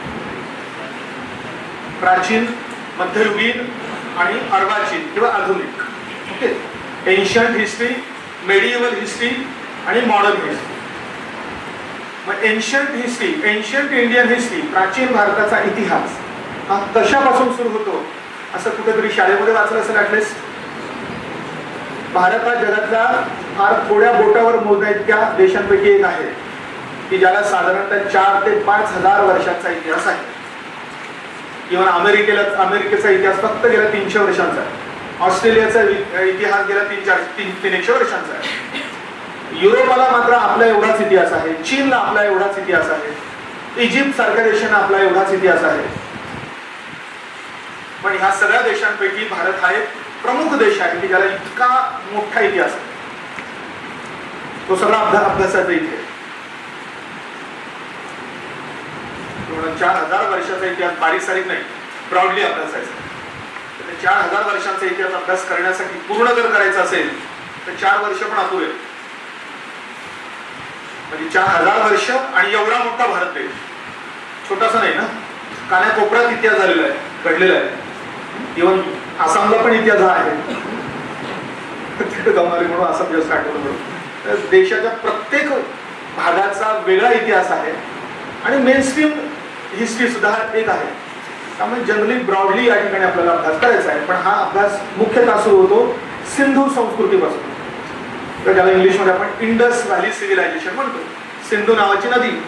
प्राचीन, मध्ययुगीन आणि अर्वाचीन किंवा आधुनिक. Okay. Ancient history, medieval history आणि मॉडर्न हिस्ट्री. मग ancient history, ancient Indian history, प्राचीन भारताचा इतिहास हा कशापासून सुरू होतो असं कुठेतरी शाळेमध्ये वाचलं असेल ॲटलिस्ट. भारत हा जगातल्या फार थोड्या बोटावर मोजण्या इतक्या देशांपैकी एक आहे की ज्याला साधारणतः 4 ते 5 हजार वर्षांचा इतिहास आहे. इव्हन अमेरिकेचा इतिहास फक्त गेल्या 300 वर्षांचा आहे. ऑस्ट्रेलियाचा इतिहास गेल्या 300 वर्षांचा आहे. युरोपाला मात्र आपला एवढाच इतिहास आहे. चीनला आपला एवढाच इतिहास आहे. इजिप्त सारख्या देशांना आपला एवढाच इतिहास आहे. पण ह्या सगळ्या देशांपैकी भारत हा एक प्रमुख देश आहे की ज्याला इतका मोठा इतिहास आहे. तो सगळा अभ्यासाचा इथे 4000 वर्षाचा इतिहास बारीक सारीक नाही, ब्रॉडली अभ्यासायचा. 4000 वर्षांचा इतिहास अभ्यास करण्यासाठी पूर्ण जर करायचा असेल तर 4 वर्ष पण अपुरे. म्हणजे 4000 वर्ष आणि एवढा मोठा भारत देश, छोटासा नाही ना. कानाकोपऱ्यात इतिहास झालेला आहे, घडलेला आहे. इव्हन आसामला पण इतिहास आहे. गमारी म्हणून आसाम जस्ट आठवलं म्हणून. देशाच्या प्रत्येक भागाचा वेगळा इतिहास आहे आणि मेनस्ट्रीम हिस्ट्री सुद्धा एक आहे. त्यामुळे जनरली ब्रॉडली या ठिकाणी आपल्याला अभ्यास करायचा आहे. पण हा अभ्यास मुख्यतः सुरू होतो सिंधू संस्कृतीपासून, तर ज्याला इंग्लिशमध्ये आपण इंडस व्हॅली सिव्हिलायझेशन म्हणतो. सिंधू नावाची नदी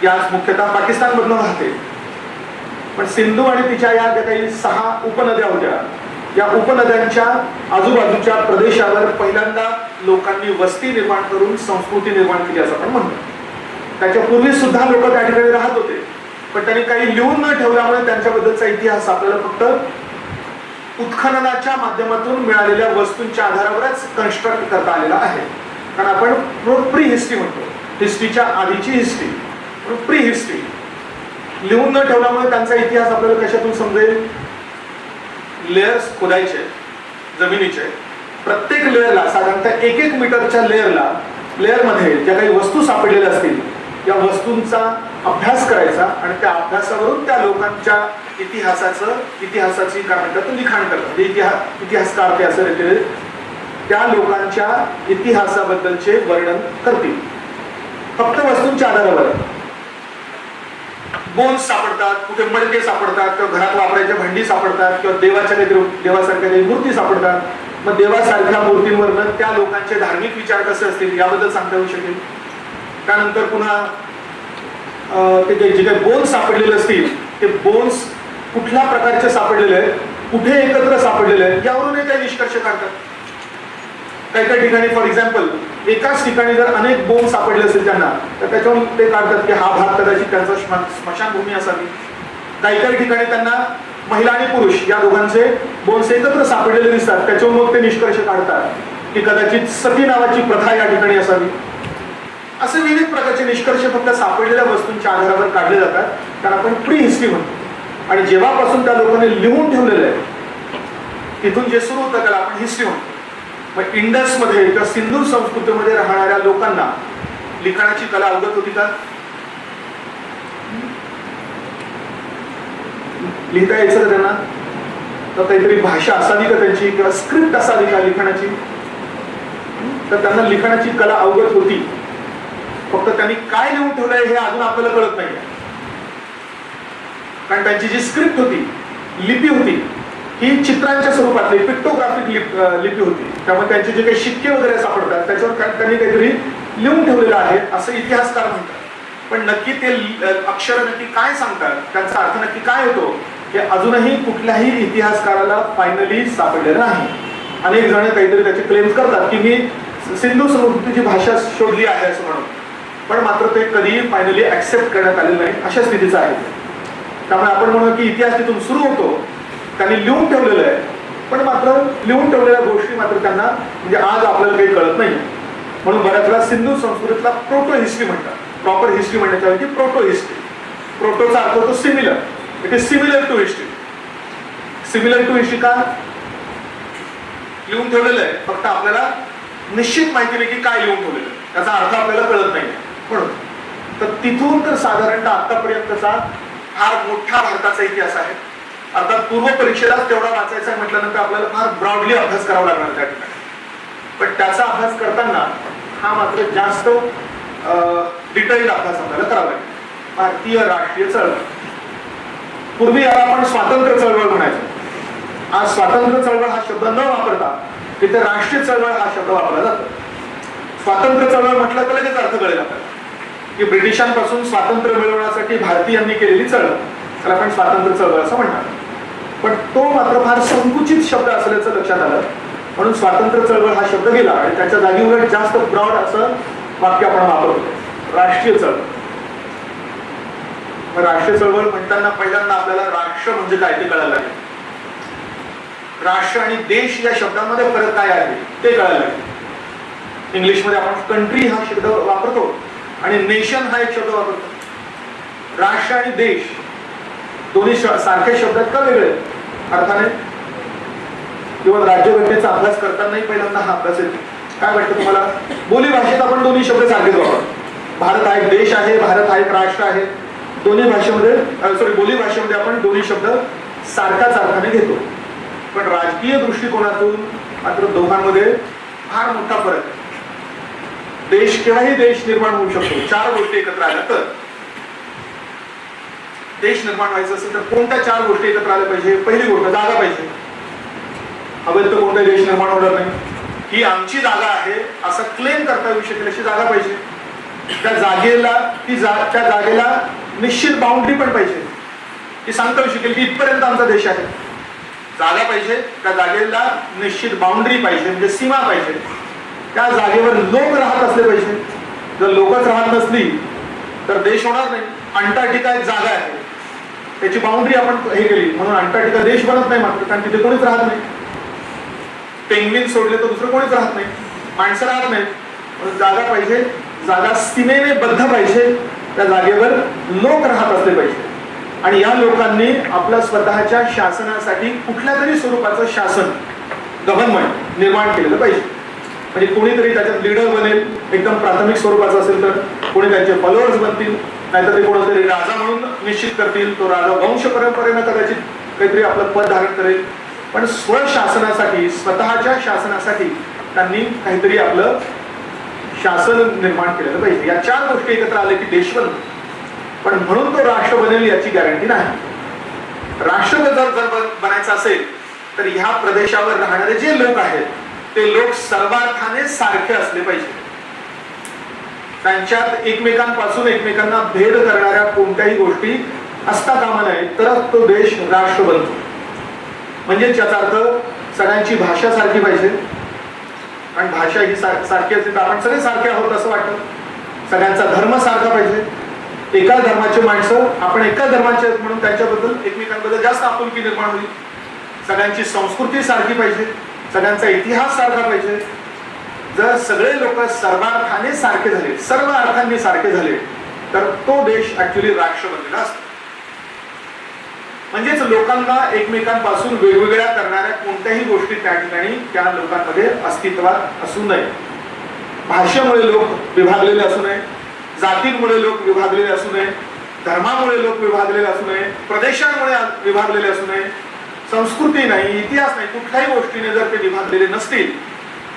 या मुख्यतः पाकिस्तानमधून वाहते. पण सिंधू आणि तिच्या या ज्या काही 6 उपनद्या होत्या, या उपनद्यांच्या आजूबाजूच्या प्रदेशावर पहिल्यांदा लोकांनी वस्ती निर्माण करून संस्कृती निर्माण केली असं आपण म्हणतो. त्याच्यापूर्वी सुद्धा लोक त्या ठिकाणी राहत होते, पण त्यांनी काही लिहून न ठेवल्यामुळे त्यांच्याबद्दलचा इतिहास आपल्याला फक्त उत्खननाच्या माध्यमातून मिळालेल्या वस्तूंच्या आधारावरच कन्स्ट्रक्ट करता आलेला आहे. कारण आपण प्री हिस्ट्री म्हणतो, हिस्ट्रीच्या आधीची हिस्ट्री, प्री हिस्ट्री लिहून न ठेवल्यामुळे त्यांचा इतिहास आपल्याला कशातून समजेल? लेयर्स खोदायचे जमिनीचे, प्रत्येक लेयरला साधारणतः 1-1 मीटरच्या लेयरमध्ये ज्या काही वस्तू सापडलेल्या असतील या वस्तूंचा अभ्यास करायचा आणि त्या अभ्यासावरून त्या लोकांच्या इतिहासाची काय म्हणतात लिखाण करतात. म्हणजे इतिहासकार ते असं रीतीने त्या लोकांच्या इतिहासाबद्दलचे वर्णन करतील फक्त वस्तूंच्या आधारावर. बोन्स सापडतात, कुठे मडके सापडतात, किंवा घरात वापरायच्या भांडी सापडतात, किंवा देवासारख्या काही मूर्ती सापडतात. मग देवासारख्या मूर्तींवरनं त्या लोकांचे धार्मिक विचार कसे असतील याबद्दल सांगता येऊ शकेल. त्यानंतर पुन्हा ते जे काही बोन्स सापडलेले असतील ते बोन्स कुठल्या प्रकारचे सापडलेले आहेत, कुठे एकत्र सापडलेले आहेत यावरून काही निष्कर्ष काढतात. काही ठिकाणी फॉर एक्झाम्पल एकाच ठिकाणी जर अनेक बोन सापडले असेल त्यांना तर त्याच्यावरून ते काढतात की हा भाग कदाचित त्यांचा स्मशानभूमी असावी. काही ठिकाणी त्यांना महिला आणि पुरुष या दोघांचे बोन्स एकत्र सापडलेले दिसतात, त्याच्यावरून मग ते निष्कर्ष काढतात की कदाचित सती नावाची प्रथा या ठिकाणी असावी. असे विविध प्रकारचे निष्कर्ष फक्त सापडलेल्या वस्तूंच्या आधारावर काढले जातात, कारण आपण प्री हिस्ट्री म्हणतो. आणि जेव्हापासून त्या लोकांनी लिहून ठेवलेलं आहे तिथून जे सुरू होतं त्याला आपण हिस्ट्री म्हणतो. मग इंडसमध्ये किंवा सिंधू संस्कृतीमध्ये राहणाऱ्या लोकांना लिखाणाची कला अवगत होती का? लिहिता यायचं का त्यांना? तर काहीतरी भाषा असावी का त्यांची, किंवा स्क्रिप्ट असावी का लिखाणाची? तर त्यांना लिखाणाची कला अवगत होती, फक्त त्यांनी काय लिहून ठेवलंय हे अजून आपल्याला कळत नाही. कारण त्यांची जी स्क्रिप्ट होती, लिपी होती, ही चित्रांच्या स्वरूपातली पिक्टोग्राफिक लिपी होती. त्यामुळे त्यांचे जे काही शिक्के वगैरे सापडतात त्याच्यावर त्यांनी काहीतरी लिहून ठेवलेलं आहे असं इतिहासकार म्हणतात. पण नक्की ते अक्षर नक्की काय सांगतात, त्यांचा अर्थ नक्की काय होतो हे अजूनही कुठल्याही इतिहासकाराला फायनली सापडलेलं नाही. अनेक जण काहीतरी त्याचे क्लेम्स करतात की मी सिंधू संस्कृतीची भाषा शोधली आहे असं म्हणून, पण मात्र ते कधी फायनली ऍक्सेप्ट करण्यात आलेलं नाही, अशा स्थितीचं आहे. त्यामुळे आपण म्हणू की इतिहास तिथून सुरू होतो, त्यांनी लिहून ठेवलेलं आहे, पण मात्र लिहून ठेवलेल्या गोष्टी मात्र त्यांना म्हणजे आज आपल्याला काही कळत नाही. म्हणून बऱ्याच वेळा सिंधू संस्कृतीला प्रोटो हिस्ट्री म्हणतात. प्रॉपर हिस्ट्री म्हणण्याच्या ऐवजी प्रोटो हिस्ट्री. प्रोटोचा अर्थ होतो similar. It is similar to history. Similar to history का लिहून ठेवलेलं आहे, फक्त आपल्याला निश्चित माहिती नाही की काय लिहून ठेवलेलं आहे, त्याचा अर्थ आपल्याला कळत नाही म्हणून. तर तिथून तर साधारणतः आतापर्यंतचा फार मोठा भारताचा इतिहास आहे. अर्थात पूर्व परीक्षेलाच तेवढा वाचायचा म्हटल्यानंतर आपल्याला फार ब्रॉडली अभ्यास करावा लागणार त्या ठिकाणी. पण त्याचा अभ्यास करताना हा मात्र जास्त डिटेल्ड अभ्यास आपल्याला करावा लागेल. भारतीय राष्ट्रीय चळवळ, पूर्वी याला आपण स्वातंत्र्य चळवळ म्हणायचो. आज स्वातंत्र्य चळवळ हा शब्द न वापरता तिथे राष्ट्रीय चळवळ हा शब्द वापरला जातो. स्वातंत्र्य चळवळ म्हटलं तर लगेच अर्थ कळेल आपल्याला की ब्रिटिशांपासून स्वातंत्र्य मिळवण्यासाठी भारतीयांनी केलेली चळवळ, त्याला आपण स्वातंत्र्य चळवळ असं म्हणतात. पण तो मात्र फार संकुचित शब्द असल्याचं लक्षात आलं, म्हणून स्वातंत्र्य चळवळ हा शब्द गेला आणि त्याच्या जागी उलट जास्त ब्रॉड असं वाक्य आपण वापरतो, राष्ट्रीय चळवळ. राष्ट्रीय चळवळ म्हणताना पहिल्यांदा आपल्याला राष्ट्र म्हणजे काय ते कळायला लागेल. राष्ट्र आणि देश या शब्दांमध्ये फरक काय आहे ते कळायला लागेल. इंग्लिशमध्ये आपण कंट्री हा शब्द वापरतो आणि नेशन हा एक शब्द वापरतो. राष्ट्र आणि देश दोन्ही सारखे शब्द का वेगळे अर्थाने? किंवा राज्यघटनेचा अभ्यास करतानाही पहिल्यांदा हा अभ्यास येतो. काय वाटतं तुम्हाला? बोली भाषेत आपण दोन्ही शब्द सारखेच वापरतो. भारत हा एक देश आहे, भारत हा एक राष्ट्र आहे. दोन्ही भाषेमध्ये बोली भाषेमध्ये आपण दोन्ही शब्द सारखाच अर्थाने घेतो. पण राजकीय दृष्टिकोनातून मात्र दोघांमध्ये फार मोठा फरक आहे. देश केव्हाही देश निर्माण होऊ शकतो चार गोष्टी एकत्र आल्या तर. देश निर्माण व्हायचं असेल तर कोणत्या चार गोष्टी एकत्र आल्या पाहिजे? पहिली गोष्ट जागा पाहिजे. हवे तर कोणता देश निर्माण होणार नाही. ही आमची जागा आहे असं क्लेम करता येऊ शकेल अशी जागा पाहिजे. त्या जागेला त्या जागेला निश्चित बाउंड्री पण पाहिजे की सांगता येऊ शकेल की इथपर्यंत आमचा देश आहे. जागा पाहिजे, त्या जागेला निश्चित बाउंड्री पाहिजे म्हणजे सीमा पाहिजे. त्या जागेवर लोक राहत असले पाहिजे. जर लोकच राहत नसली तर देश होणार नाही. अंटार्क्टिका एक जागा आहे, त्याची बाउंड्री आपण हे केली म्हणून अंटार्क्टिका देश बनत नाही मात्र, कारण तिथे कोणीच राहत नाही. पेंग्विन सोडले तर दुसरं कोणीच राहत नाही, माणसं राहत नाही. जागा पाहिजे, जागा सीमेने बद्ध पाहिजे, त्या जागेवर लोक राहत असले पाहिजे आणि या लोकांनी आपल्या स्वतःच्या शासनासाठी कुठल्या तरी स्वरूपाचं शासन गव्हर्नमेंट निर्माण केलेलं पाहिजे. म्हणजे कोणीतरी त्याच्यात लीडर बनेल, एकदम प्राथमिक स्वरूपाचं असेल तर कोणी त्यांचे फॉलोअर्स बनतील, नाहीतर ते कोणतरी राजा म्हणून निश्चित करतील. तो राजा वंश परंपरेनं कदाचित काहीतरी आपलं पद धारण करेल. पण स्वशासनासाठी स्वतःच्या शासनासाठी त्यांनी काहीतरी आपलं शासन निर्माण केलेलं पाहिजे. या चार गोष्टी एकत्र आले की देश बनतो. पण म्हणून तो राष्ट्र बनेल याची गॅरंटी नाही. राष्ट्र जर बनायचं असेल तर ह्या प्रदेशावर राहणारे जे लोक आहेत ते लोक सर्वार्थाने सारखे असले पाहिजे. त्यांच्यात एकमेकांपासून एकमेकांना भेद करणाऱ्या कोणत्याही गोष्टी असता कामा नये, तरच तो देश राष्ट्र बनतो. म्हणजे याचा अर्थ सगळ्यांची भाषा सारखी पाहिजे, कारण भाषा ही सारखी असते तर आपण सगळे सारखे आहोत असं वाटतं. सगळ्यांचा धर्म सारखा पाहिजे. एका धर्माचे माणसं आपण एका धर्माचे आहेत म्हणून त्यांच्याबद्दल एकमेकांबद्दल जास्त आपुलकी निर्माण होईल. सगळ्यांची संस्कृती सारखी पाहिजे, सगळ्यांचा इतिहास सारखा पाहिजे. जर सगळे लोक सर्वार्थाने सारखे झाले, सर्व अर्थांनी सारखे झाले तर तो देश ऍक्च्युली राष्ट्र बनलेला असतो. म्हणजेच लोकांना एकमेकांपासून वेगवेगळ्या करणाऱ्या कोणत्याही गोष्टी त्या ठिकाणी त्या लोकांमध्ये अस्तित्वात असू नये. भाषेमुळे लोक विभागलेले असू नये, जातींमुळे लोक विभागलेले असू नये, धर्मामुळे लोक विभागलेले असू नये, प्रदेशांमुळे विभागलेले असू नये, संस्कृती नाही, इतिहास नाही, कुठल्याही गोष्टीने जर ते विभागलेले नसतील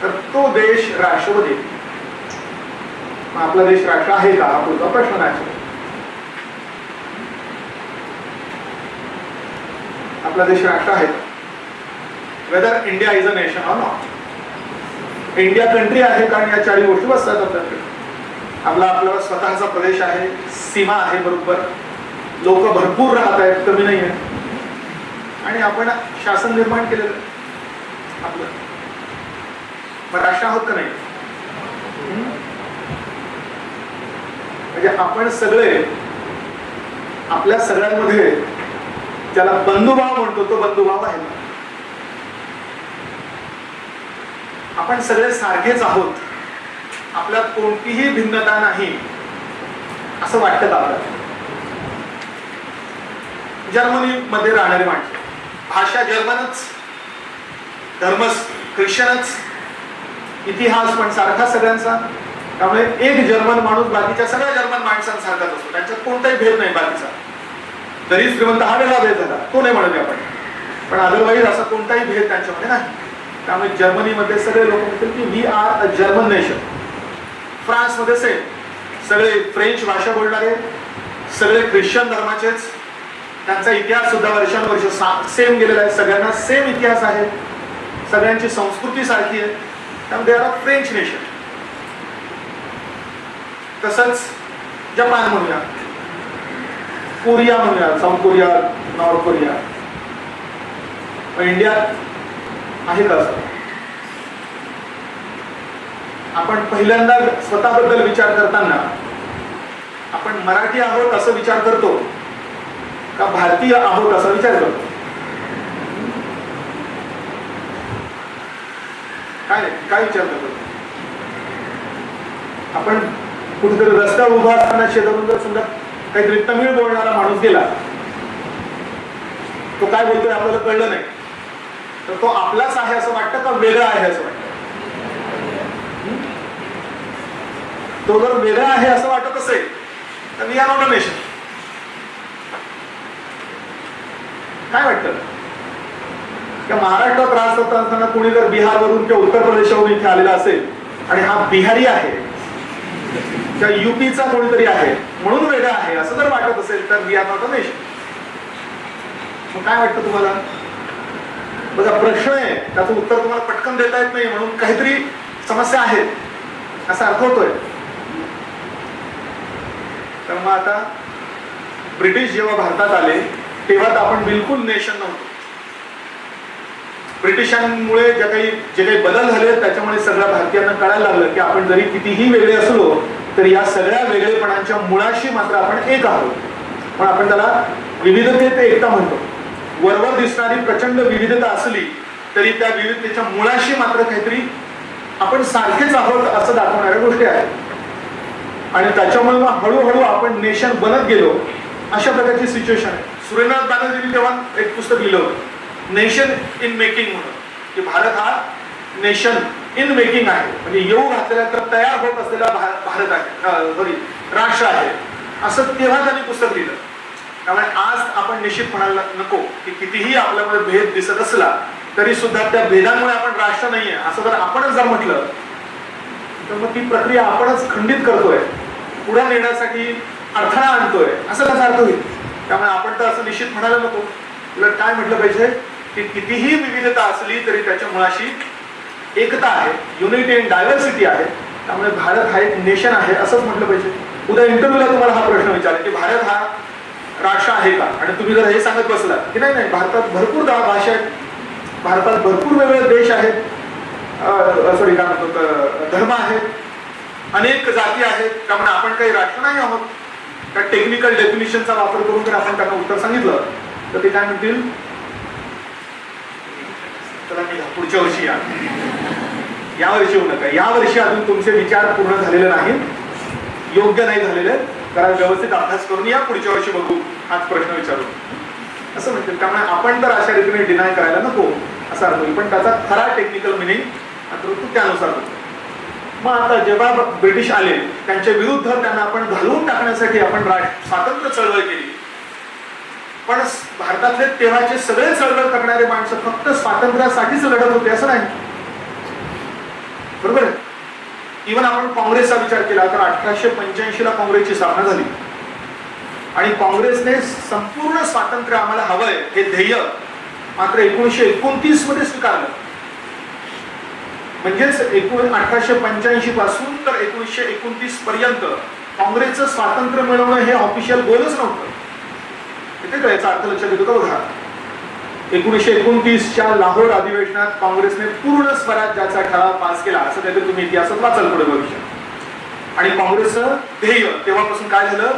तर तो देश राष्ट्र बनेल. आपला देश राष्ट्र आहे का हा पुढचा प्रश्न नाही. आपला देश राष्ट्र आहे, weather India is a nation or not. India country आहे कारण या चारही गोष्टी बसतात आपल्याकडे. आपला स्वतःचा प्रदेश आहे, सीमा आहे बरोबर, लोक भरपूर राहत आहेत, कमी नाही आहे. आणि आपण शासन निर्माण केलेलं आपलं. मग राष्ट्र आहोत का नाही? म्हणजे आपण सगळे आपल्या सगळ्यांमध्ये ज्याला बंधुभाव म्हणतो तो बंधुभाव आहे. आपण सगळे सारखेच आहोत, आपल्यात कोणतीही भिन्नता नाही असं वाटतं का आपल्याला? जर्मनीमध्ये राहणारी माणसं, भाषा जर्मनच, धर्म ख्रिश्चनच, इतिहास पण सारखा सगळ्यांचा. त्यामुळे एक जर्मन माणूस बाकीच्या सगळ्या जर्मन माणसांसारखाच असतो, त्यांच्यात कोणताही भेद नाही बाकीचा. जरी श्रीमंत हा वेगळा भेद झाला तो नाही म्हणत आपण, पण अदरवाईज असा कोणताही भेद त्यांच्यामध्ये नाही. त्यामुळे जर्मनीमध्ये सगळे लोक म्हणतील की we are a German nation. फ्रान्समध्ये सेम, सगळे फ्रेंच भाषा बोलणारे, सगळे ख्रिश्चन धर्माचेच, त्यांचा इतिहास सुद्धा वर्षानुवर्ष सेम गेलेला आहे, सगळ्यांना सेम इतिहास आहे, सगळ्यांची संस्कृती सारखी आहे. त्यामुळे they are a French nation. तसंच जपान म्हणूया, कोरिया म्हणूया, साऊथ कोरिया, नॉर्थ कोरिया. इंडियात आहे का असं? आपण पहिल्यांदा स्वतःबद्दल विचार करताना आपण मराठी आहोत असं विचार करतो का भारतीय आहोत असा विचार करतो? काय विचार करतो? आपण कुठेतरी रस्त्यावर उभा असताना शेजारून जर समजा काहीतरी तमिळ बोलणारा माणूस गेला, तो काय बोलतोय आपल्याला कळलं नाही, तर तो आपलाच आहे असं वाटतं का वेगळा आहे असं वाटतं? तो जर वेगळा आहे असं वाटत असेल तर we are not a nation. काय वाटतं? महाराष्ट्रात राहत असताना कोणी जर बिहारवरून किंवा उत्तर प्रदेशावरून इथे आलेला असेल आणि हा बिहारी आहे किंवा युपीचा कोणीतरी आहे म्हणून वेगळा आहे असं जर वाटत असेल तर we are not a nation. मग काय वाटतं तुम्हाला? बघा, प्रश्न आहे, त्याचं उत्तर तुम्हाला पटकन देता येत नाही म्हणून काहीतरी समस्या आहे असा अर्थ होतोय. तर मग आता ब्रिटिश जेव्हा भारतात आले तेव्हा तर आपण बिलकुल नेशन नव्हतो. ब्रिटिशांमुळे जे काही बदल झाले त्याच्यामुळे सगळ्या भारतीयांना कळायला लागलं की आपण जरी कितीही वेगळे असलो तर या सगळ्या वेगळेपणांच्या मुळाशी मात्र आपण एक आहोत. पण आपण त्याला विविधतेत एकता म्हणतो. वरवर दिसणारी प्रचंड विविधता असली तरी त्या विविधतेच्या मुळाशी मात्र काहीतरी आपण सारखेच आहोत असं दाखवणाऱ्या गोष्टी आहेत. आणि त्याच्यामुळे मग हळूहळू आपण नेशन बनत गेलो. अशा प्रकारची सिच्युएशन आहे. सुरेंद्रनाथ बॅनर्जींनी तेव्हा एक पुस्तक लिहिलं होतं, नेशन इन मेकिंग म्हणून, की भारत हा नेशन इन मेकिंग आहे, म्हणजे येऊ घातलेला तर तयार होत असलेला भारत आहे, राष्ट्र आहे, असं तेव्हा त्यांनी पुस्तक लिहिलं. त्यामुळे आज आपण निश्चित म्हणायला नको की कितीही आपल्यामध्ये भेद दिसत असला तरी सुद्धा त्या भेदांमुळे आपण राष्ट्र नाहीये असं जर आपणच जर म्हटलं तर मग ती प्रक्रिया आपणच खंडित करतोय, पुढे नेण्यासाठी अडथळा आणतोय असं त्याचा अर्थ होईल. त्यामुळे आपण तर असं निश्चित म्हणायला नको. उलट काय म्हटलं पाहिजे की कितीही विविधता असली तरी त्याच्या मुळाशी एकता आहे, युनिटी इन डायव्हर्सिटी आहे. त्यामुळे भारत हा एक नेशन आहे असंच म्हटलं पाहिजे. उद्या इंटरव्ह्यूला तुम्हाला हा प्रश्न विचारला की भारत हा राष्ट्र आहे का, आणि तुम्ही जर हे सांगत बसला की नाही नाही भारतात भरपूर भाषा आहेत, भारतात भरपूर वेगवेगळे देश आहेत, सॉरी काय म्हणतो धर्म आहेत, अनेक जाती आहेत, त्यामुळे आपण काही राष्ट्र नाही आहोत, त्या टेक्निकल डेफिनिशनचा वापर करून जर आपण त्यांना उत्तर सांगितलं तर ते काय म्हणतील, चला निघा पुढच्या वर्षी या वर्षी होऊ नका, या वर्षी अजून तुमचे विचार पूर्ण झालेले नाहीत, योग्य नाही झालेले, कारण व्यवस्थित अभ्यास करून या पुढच्या वर्षी बघू हाच प्रश्न विचारू असं म्हणतील. त्यामुळे आपण तर अशा रीतीने डिनाय करायला नको असा अर्थ होईल, पण त्याचा खरा टेक्निकल मिनिंग मात्र तो त्यानुसार होतो. मग आता जेव्हा ब्रिटिश आले त्यांच्या विरुद्ध त्यांना आपण घालवून टाकण्यासाठी आपण स्वातंत्र्य चळवळ केली. पण भारतातले तेव्हाचे सगळे चळवळ करणारे माणसं फक्त स्वातंत्र्यासाठीच लढत होते असं नाही, बरोबर आहे. इव्हन आपण काँग्रेसचा विचार केला तर 1885 ला काँग्रेसची स्थापना झाली आणि काँग्रेसने संपूर्ण स्वातंत्र्य आम्हाला हवंय हे ध्येय मात्र 1929 मध्ये स्वीकारलं. म्हणजेच 1885 पासून तर 1929 पर्यंत काँग्रेसचं स्वातंत्र्य मिळवणं हे ऑफिशियल गोलच नव्हतं. इथे याचा अर्थ लक्षात येतो का बघा. 1929च्या लाहोर अधिवेशनात काँग्रेसने पूर्ण स्वराज्याचा ठराव पास केला, असं काहीतरी तुम्ही इतिहासात वाचाल पुढे भविष्यात. आणि काँग्रेसचं ध्येय तेव्हापासून काय झालं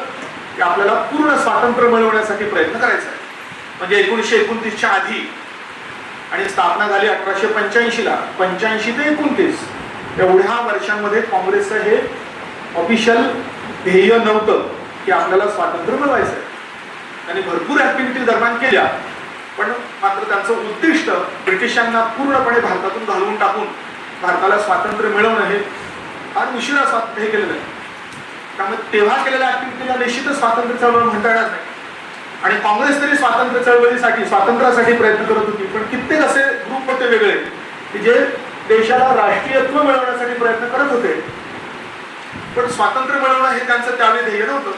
की आपल्याला पूर्ण स्वातंत्र्य मिळवण्यासाठी प्रयत्न करायचा आहे. म्हणजे 1929च्या आधी आणि स्थापना झाली 1885ला. 85 ते 29 एवढ्या वर्षांमध्ये काँग्रेसचं हे ऑफिशियल ध्येय नव्हतं की आपल्याला स्वातंत्र्य मिळवायचं आहे. त्यांनी भरपूर ऍक्टिव्हिटी दरम्यान केल्या, पण मात्र त्यांचं उद्दिष्ट ब्रिटिशांना पूर्णपणे भारतातून घालवून टाकून भारताला स्वातंत्र्य मिळवणं हे फार उशिरा हे केलेलं आहे. त्यामुळे तेव्हा केलेल्या ऍक्टिव्हिटीला निश्चितच स्वातंत्र्य चळवळ म्हणता येणार नाही. आणि काँग्रेस तरी स्वातंत्र्य चळवळीसाठी स्वातंत्र्यासाठी प्रयत्न करत होती, पण कित्येक असे ग्रुप होते वेगळे की जे देशाला राष्ट्रीयत्व मिळवण्यासाठी प्रयत्न करत होते, पण स्वातंत्र्य मिळवणं हे त्यांचं त्यावेळी ध्येय नव्हतं.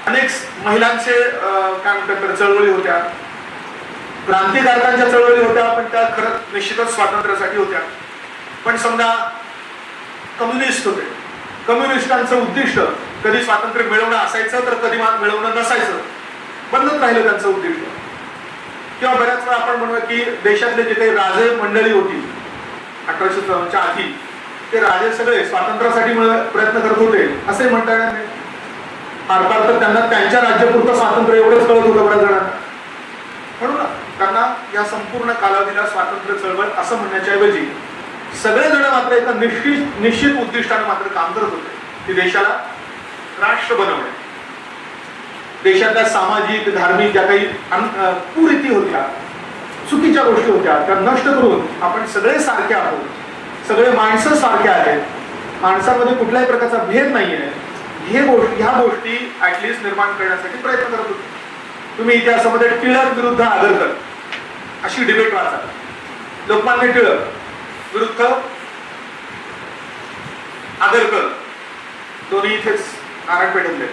अनेक महिलांचे काय म्हणतात चळवळी होत्या, क्रांतिकारकांच्या चळवळी होत्या, पण त्या खरं निश्चितच स्वातंत्र्यासाठी होत्या. पण समजा कम्युनिस्ट होते, कम्युनिस्टांचं उद्दिष्ट कधी स्वातंत्र्य मिळवणं असायचं तर कधी मिळवणं नसायचं, बदलत राहिलं त्यांचं उद्दिष्ट. किंवा बऱ्याच वेळा आपण म्हणूया की देशातले जे काही राजे मंडळी होती 1854च्या आधी, ते राजे सगळे स्वातंत्र्यासाठी प्रयत्न करत होते असे म्हणता येणार नाही. फार फार तर त्यांना त्यांच्या राज्यापुरतं स्वातंत्र्य एवढंच कळत होतं बऱ्याच जणांना. म्हणून त्यांना या संपूर्ण कालावधीला स्वातंत्र्य चळवळ असं म्हणण्याच्या ऐवजी सगळेजण मात्र एका निश्चित उद्दिष्टाने मात्र काम करत होते की देशाला राष्ट्र बनवणे. देशातल्या सामाजिक धार्मिक ज्या काही कुरीती होत्या, चुकीच्या गोष्टी होत्या, त्या नष्ट करून आपण सगळे सारखे आहोत, सगळे माणसं सारखे आहेत, माणसामध्ये कुठल्याही प्रकारचा भेद नाहीये, ह्या गोष्टी ऍटलिस्ट निर्माण करण्यासाठी प्रयत्न करत होते. तुम्ही इतिहासामध्ये टिळक विरुद्ध आगरकर अशी डिबेट वाचा. लोकमान्य टिळक विरुद्ध आगरकर, दोन्ही इथेच नारायणपेठेतले.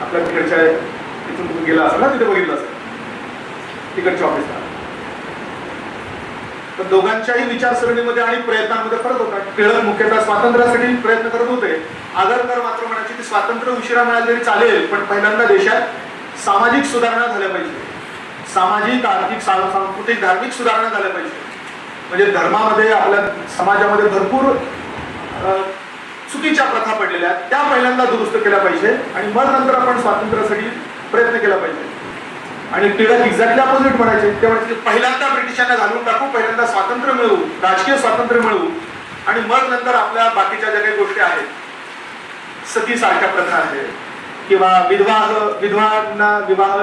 आपल्या तिकडच्या तिथून तुम्ही गेला असाल ना, तिथे बघितलं असेल तिकडच्या ऑफिसला. तर दोघांच्याही विचारसरणीमध्ये आणि प्रयत्नांमध्ये फरक होता. टिळक मुख्यतः स्वातंत्र्यासाठी प्रयत्न करत होते, आगरकर मात्र म्हणायचे की स्वातंत्र्य उशिरा मिळालं तरी चालेल, पण पहिल्यांदा देशात सामाजिक सुधारणा झाल्या पाहिजे, सामाजिक आर्थिक सांस्कृतिक धार्मिक सुधारणा झाल्या पाहिजे. म्हणजे धर्मामध्ये आपल्या समाजामध्ये भरपूर चुकीच्या प्रथा पडलेल्या आहेत, त्या पहिल्यांदा दुरुस्त केल्या पाहिजे आणि मग नंतर आपण स्वातंत्र्यासाठी प्रयत्न केला पाहिजे. आणि टिळक एक्झॅक्टली अपोजिट म्हणायचे. ते म्हणायचे पहिल्यांदा ब्रिटिशांना घालून टाकू, पहिल्यांदा स्वातंत्र्य मिळवू, राजकीय स्वातंत्र्य मिळवू, आणि मग नंतर आपल्या बाकीच्या ज्या काही गोष्टी आहेत, सती सारख्या प्रथा आहेत किंवा विधवांना विवाह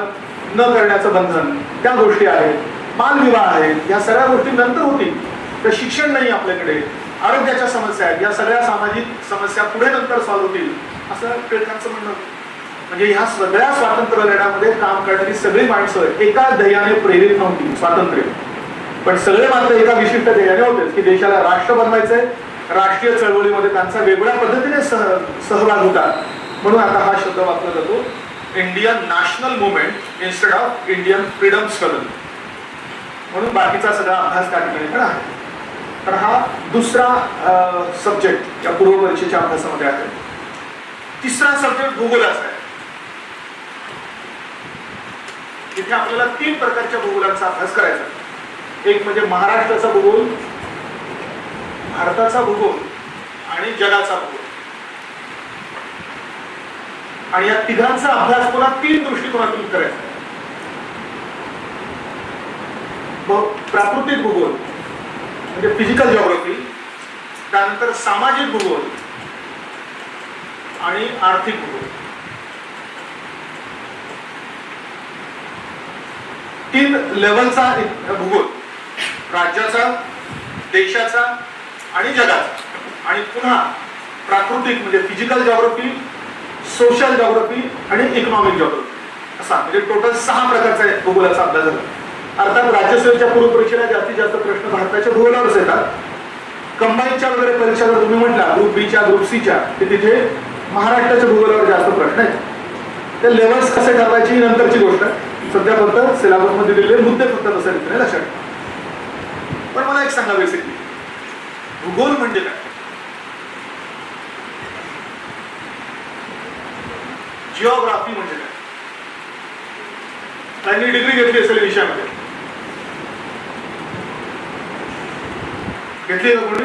न करण्याचं बंधन, त्या गोष्टी आहेत, बालविवाह आहेत, या सगळ्या गोष्टी नंतर होतील. तर शिक्षण नाही आपल्याकडे, आरोग्याच्या समस्या आहेत, या सगळ्या सामाजिक समस्या पुढे नंतर सॉल्व्ह होतील, असं टिळकांचं म्हणणं होतं. म्हणजे ह्या सगळ्या स्वातंत्र्य लढ्यामध्ये काम करणारी सगळी माणसं एका ध्येयाने प्रेरित नव्हती, स्वातंत्र्य, पण सगळे मात्र एका विशिष्ट ध्येयाने होते की देशाला राष्ट्र बनवायचंय. राष्ट्रीय चळवळीमध्ये त्यांचा वेगळ्या पद्धतीने सहभाग होता. म्हणून आता हा शब्द वापरला जातो, Indian national movement instead of Indian freedom struggle. म्हणून बाकीचा सगळा अभ्यास त्या ठिकाणी पण आहे. तर हा दुसरा सब्जेक्ट या पूर्व परीक्षेच्या अभ्यासामध्ये आहे. तिसरा सब्जेक्ट भूगोलाचा आहे. इथे आपल्याला 3 प्रकारच्या भूगोलांचा अभ्यास करायचा. एक म्हणजे महाराष्ट्राचा भूगोल, भारताचा भूगोल आणि जगाचा भूगोल. आणि या तिघांचा अभ्यास पुन्हा 3 दृष्टिकोनातून करायचा. प्राकृतिक भूगोल म्हणजे फिजिकल जिओग्राफी, त्यानंतर सामाजिक भूगोल आणि आर्थिक भूगोल. 3 लेवलचा भूगोल, राज्याचा, देशाचा आणि जगाचा. आणि पुन्हा प्राकृतिक म्हणजे फिजिकल जिओग्राफी, सोशल जिओग्राफी आणि इकॉनॉमिक जिओग्राफी, असा म्हणजे टोटल 6 प्रकारचा भूगोलाचा अभ्यास झाला. अर्थात राज्यसेवेच्या पूर्व परीक्षेला जास्तीत जास्त प्रश्न भारताच्या भूगोलावरच येतात. कंबाईनच्या वगैरे परीक्षा जर तुम्ही म्हटला ग्रुप बीच्या, ग्रुप सीच्या, तर तिथे महाराष्ट्राच्या भूगोलावर जास्त प्रश्न आहेत. ते लेवल्स कसे ठरवायची नंतरची गोष्ट आहे. सध्या फक्त सिलेबस मध्ये दिलेले मुद्दे फक्त तसं रीतीने लक्षात ठेवा. पण मला एक सांगा, बेसिकली भूगोल म्हणजे काय? जिओग्राफी म्हणजे काय? त्यांनी डिग्री घेतली असेल विषयामध्ये, घेतली का कोणी?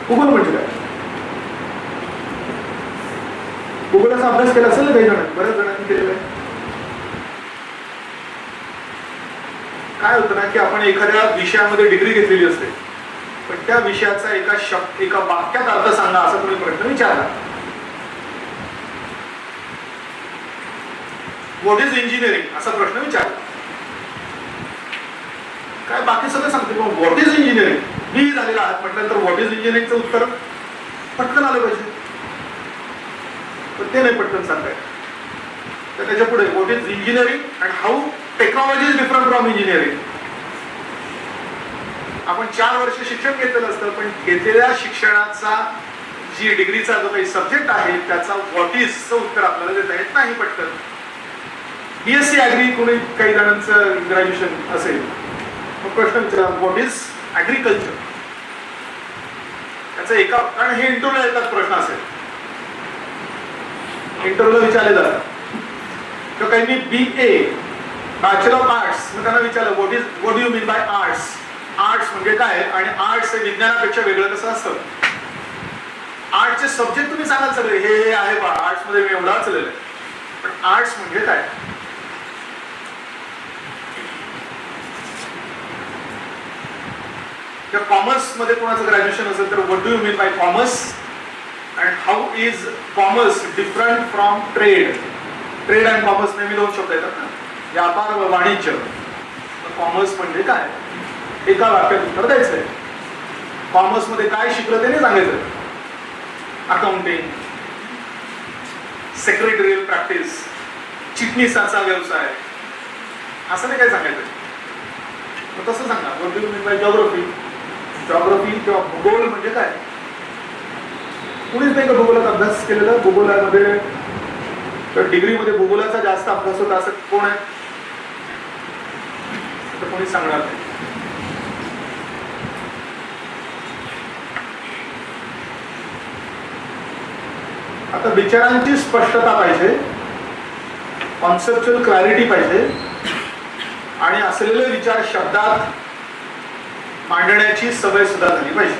भूगोल म्हणजे काय? भूगोलाचा अभ्यास केला असेल ना काही जणांनी, बऱ्याच जणांनी केलेला आहे. काय होतं ना की आपण एखाद्या विषयामध्ये डिग्री घेतलेली असते, पण त्या विषयाचा एका वाक्यात अर्थ सांगा असा तुम्ही प्रश्न विचारला. व्हॉट इज इंजिनिअरिंग असा प्रश्न विचारला, काय बाकी सगळं सांगते, पण व्हॉट इज इंजिनिअरिंग बी झालेला आहात म्हटल्यानंतर व्हॉट इज इंजिनिअरिंगचं उत्तर पटकन आलं पाहिजे, पण ते नाही पटकन सांगताय. तर त्याच्या पुढे what is engineering and how technology is different from engineering. आपण 4 वर्ष शिक्षण घेतलेलं असतं, पण घेतलेल्या शिक्षणाचा जी डिग्रीचा जो काही सब्जेक्ट आहे त्याचा व्हॉट इजचं उत्तर आपल्याला देता येत नाही पटकन. बीएससी ऍग्री कोणी काही जणांचं ग्रॅज्युएशन असेल, मग प्रश्न विचारा व्हॉट इज ऍग्रिकल्चर. त्याचा एका, कारण हे इंटरव्ह्यूला येतात प्रश्न असेल, इंटरव्ह्यूला विचारले जातात. तर काही BA बॅचलर ऑफ आर्ट्स, मग त्यांना विचारलं what do you mean by arts. Arts म्हणजे काय, आणि आर्ट्स हे विज्ञानापेक्षा वेगळं कसं असतं. आर्ट्सचे सब्जेक्ट तुम्ही सांगाल सगळे, हे आहे बा आर्ट्स मध्ये मी एवढा वाचलेलं आहे, पण आर्ट्स म्हणजे काय. कॉमर्स मध्ये कोणाचं ग्रॅज्युएशन असेल तर what do you mean by commerce and how is commerce different from trade. Trade and commerce नेहमी 2 शब्द येतात ना, व्यापार व वाणिज्य. कॉमर्स म्हणजे काय, एका वाक्यात उत्तर द्यायचंय. कॉमर्स मध्ये काय शिकलं ते नाही सांगायचं. अकाउंटिंग, सेक्रेटरियल प्रॅक्टिस, चिटणीसाचा व्यवसाय, असं नाही काय सांगायचं. मग तसं सांगा what do you mean by geography. Geography किंवा भूगोल म्हणजे काय. कुणीच नाही का भूगोलाचा अभ्यास केलेला. भूगोलामध्ये तर डिग्रीमध्ये भूगोलाचा जास्त अभ्यास होता असं कोण आहे, तर कोणी सांगणार नाही. आता विचारांची स्पष्टता पाहिजे, कॉन्सेप्च्युअल क्लॅरिटी पाहिजे, आणि असलेले विचार शब्दात मांडण्याची सवय सुद्धा झाली पाहिजे.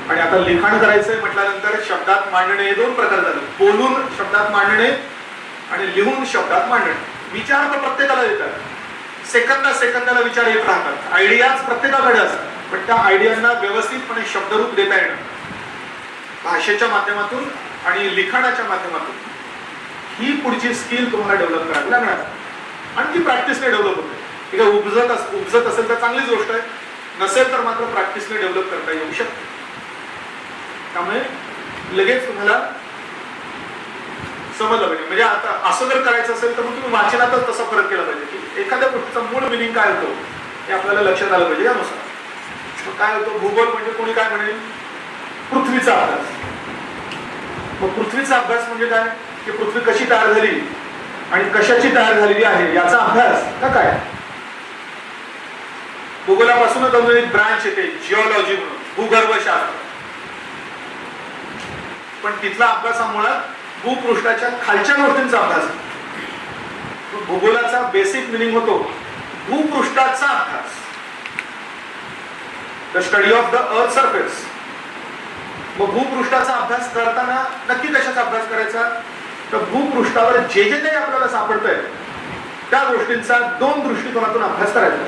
आणि आता लिखाण करायचंय म्हटल्यानंतर शब्दात मांडणे हे 2 प्रकार झाले. बोलून शब्दात मांडणे आणि लिहून शब्दात मांडणे. विचार तर प्रत्येकाला येतात, सेकंदाला विचार येत राहतात, आयडियाज प्रत्येकाकडे असतात, पण त्या आयडियांना व्यवस्थितपणे शब्दरूप देता येणं भाषेच्या माध्यमातून आणि लिखाणाच्या माध्यमातून, ही पुढची स्किल तुम्हाला डेव्हलप करावी लागणार. आणि ती प्रॅक्टिसने डेव्हलप होते. ठीक आहे, उपजत असेल तर चांगलीच गोष्ट आहे, नसेल तर मात्र प्रॅक्टिसने डेव्हलप करता येऊ शकते. त्यामुळे लगेच तुम्हाला समजलं पाहिजे. म्हणजे आता असं जर करायचं असेल तर मग तुम्ही वाचनातच तसा फरक केला पाहिजे की एखाद्या गोष्टीचा मूळ मिनिंग काय होतो हे आपल्याला लक्षात आलं पाहिजे. यानुसार मग काय होतं, भूगोल म्हणजे कोणी काय म्हणेल पृथ्वीचा अभ्यास. मग पृथ्वीचा अभ्यास म्हणजे काय, की पृथ्वी कशी तयार झाली आणि कशाची तयार झालेली आहे याचा अभ्यास का काय. भूगोलापासूनच अजून एक ब्रांच येते जिओलॉजी म्हणून, भूगर्भशास्त्र. पण तिथला अभ्यास हा मुळात भूपृष्ठाच्या खालच्या गोष्टींचा अभ्यास. भूगोलाचा बेसिक मिनिंग होतो भूपृष्ठाचा अभ्यास, the study of the earth surface. मग भूपृष्ठाचा अभ्यास करताना नक्की कशाचा अभ्यास करायचा, तर भूपृष्ठावर जे जे काही आपल्याला सापडतंय त्या गोष्टींचा 2 दृष्टिकोनातून अभ्यास करायचा.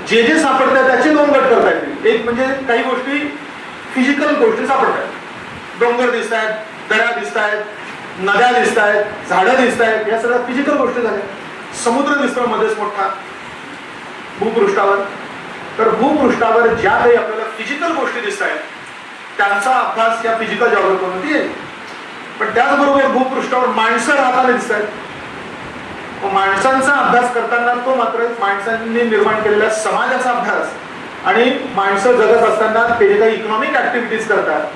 जे जे सापडतंय त्याचे 2 गट करता येतील. एक म्हणजे काही गोष्टी फिजिकल गोष्टी सापडतात, डोंगर दिसत आहेत, दऱ्या दिसत आहेत, नद्या दिसत आहेत, झाडं दिसत आहेत, या सगळ्या फिजिकल गोष्टी झाल्या. समुद्र दिसतो मध्येच मोठा भूपृष्ठावर. तर भूपृष्ठावर ज्या काही आपल्याला फिजिकल गोष्टी दिसत आहेत त्यांचा अभ्यास या फिजिकल जॉग्राफीमध्ये येईल. पण त्याचबरोबर भूपृष्ठावर माणसं राहताना दिसत आहेत. माणसांचा अभ्यास करताना तो मात्र माणसांनी निर्माण केलेल्या समाजाचा अभ्यास आणि माणसं जगत असताना ते जे काही इकॉनॉमिक ऍक्टिव्हिटीज करतात